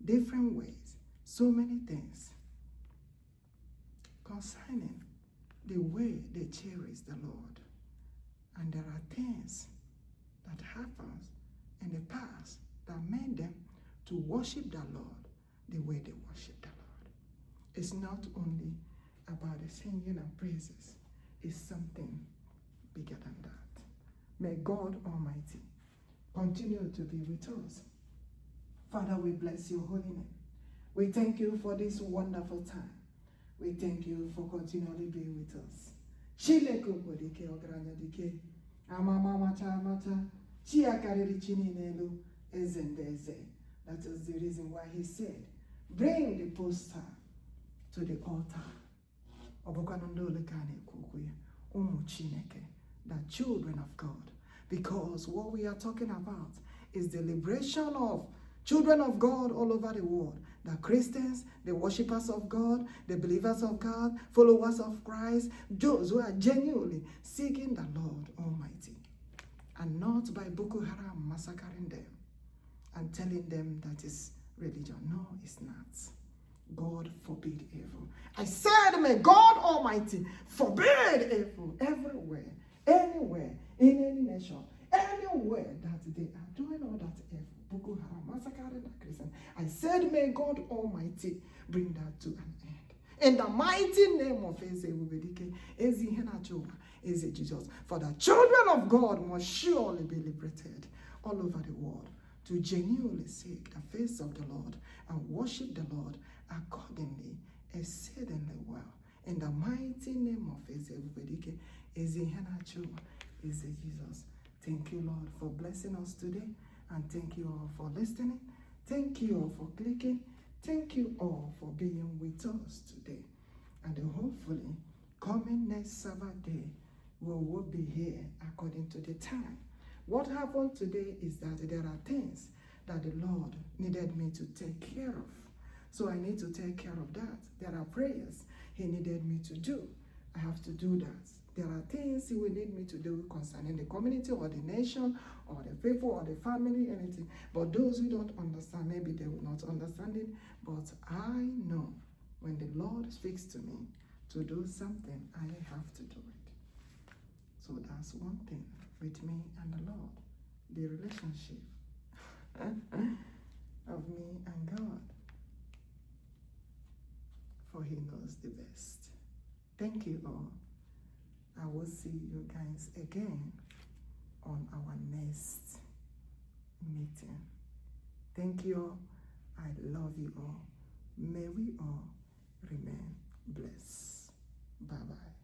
different ways, so many things concerning the way they cherish the Lord. And there are things that happens in the past that made them to worship the Lord the way they worship the Lord. It's not only about the singing and praises, it's something bigger than that. May God Almighty continue to be with us. Father, we bless your holy name. We thank you for this wonderful time. We thank you for continually being with us. Chineke obodike ọgaranya dike amama macha macha chi akarịrị chi niile elu eze ndị eze. That is the reason why he said, bring the poster to the altar. Chineke, the children of God. Because what we are talking about is the liberation of children of God all over the world. The Christians, the worshippers of God, the believers of God, followers of Christ, those who are genuinely seeking the Lord Almighty. And not by Boko Haram massacring them and telling them that is religion. No, it's not. God forbid evil. I said, may God Almighty forbid evil everywhere, anywhere, in any nation, anywhere that they are doing all that evil. Boko Haram massacring the Christians. I said, may God Almighty bring that to an end. In the mighty name of ebubedike, Jesus. For the children of God must surely be liberated all over the world to genuinely seek the face of the Lord and worship the Lord accordingly, exceedingly well. In the mighty name of ebubedike, Jesus. Thank you, Lord, for blessing us today. And thank you all for listening. Thank you all for clicking. Thank you all for being with us today. And hopefully, coming next Sabbath day, we will be here according to the time. What happened today is that there are things that the Lord needed me to take care of. So I need to take care of that. There are prayers he needed me to do. I have to do that. There are things he will need me to do concerning the community or the nation or the people or the family, anything. But those who don't understand, maybe they will not understand it. But I know when the Lord speaks to me to do something, I have to do it. So that's one thing with me and the Lord, the relationship of me and God. For he knows the best. Thank you all. I will see you guys again on our next meeting. Thank you all. I love you all. May we all remain blessed. Bye-bye.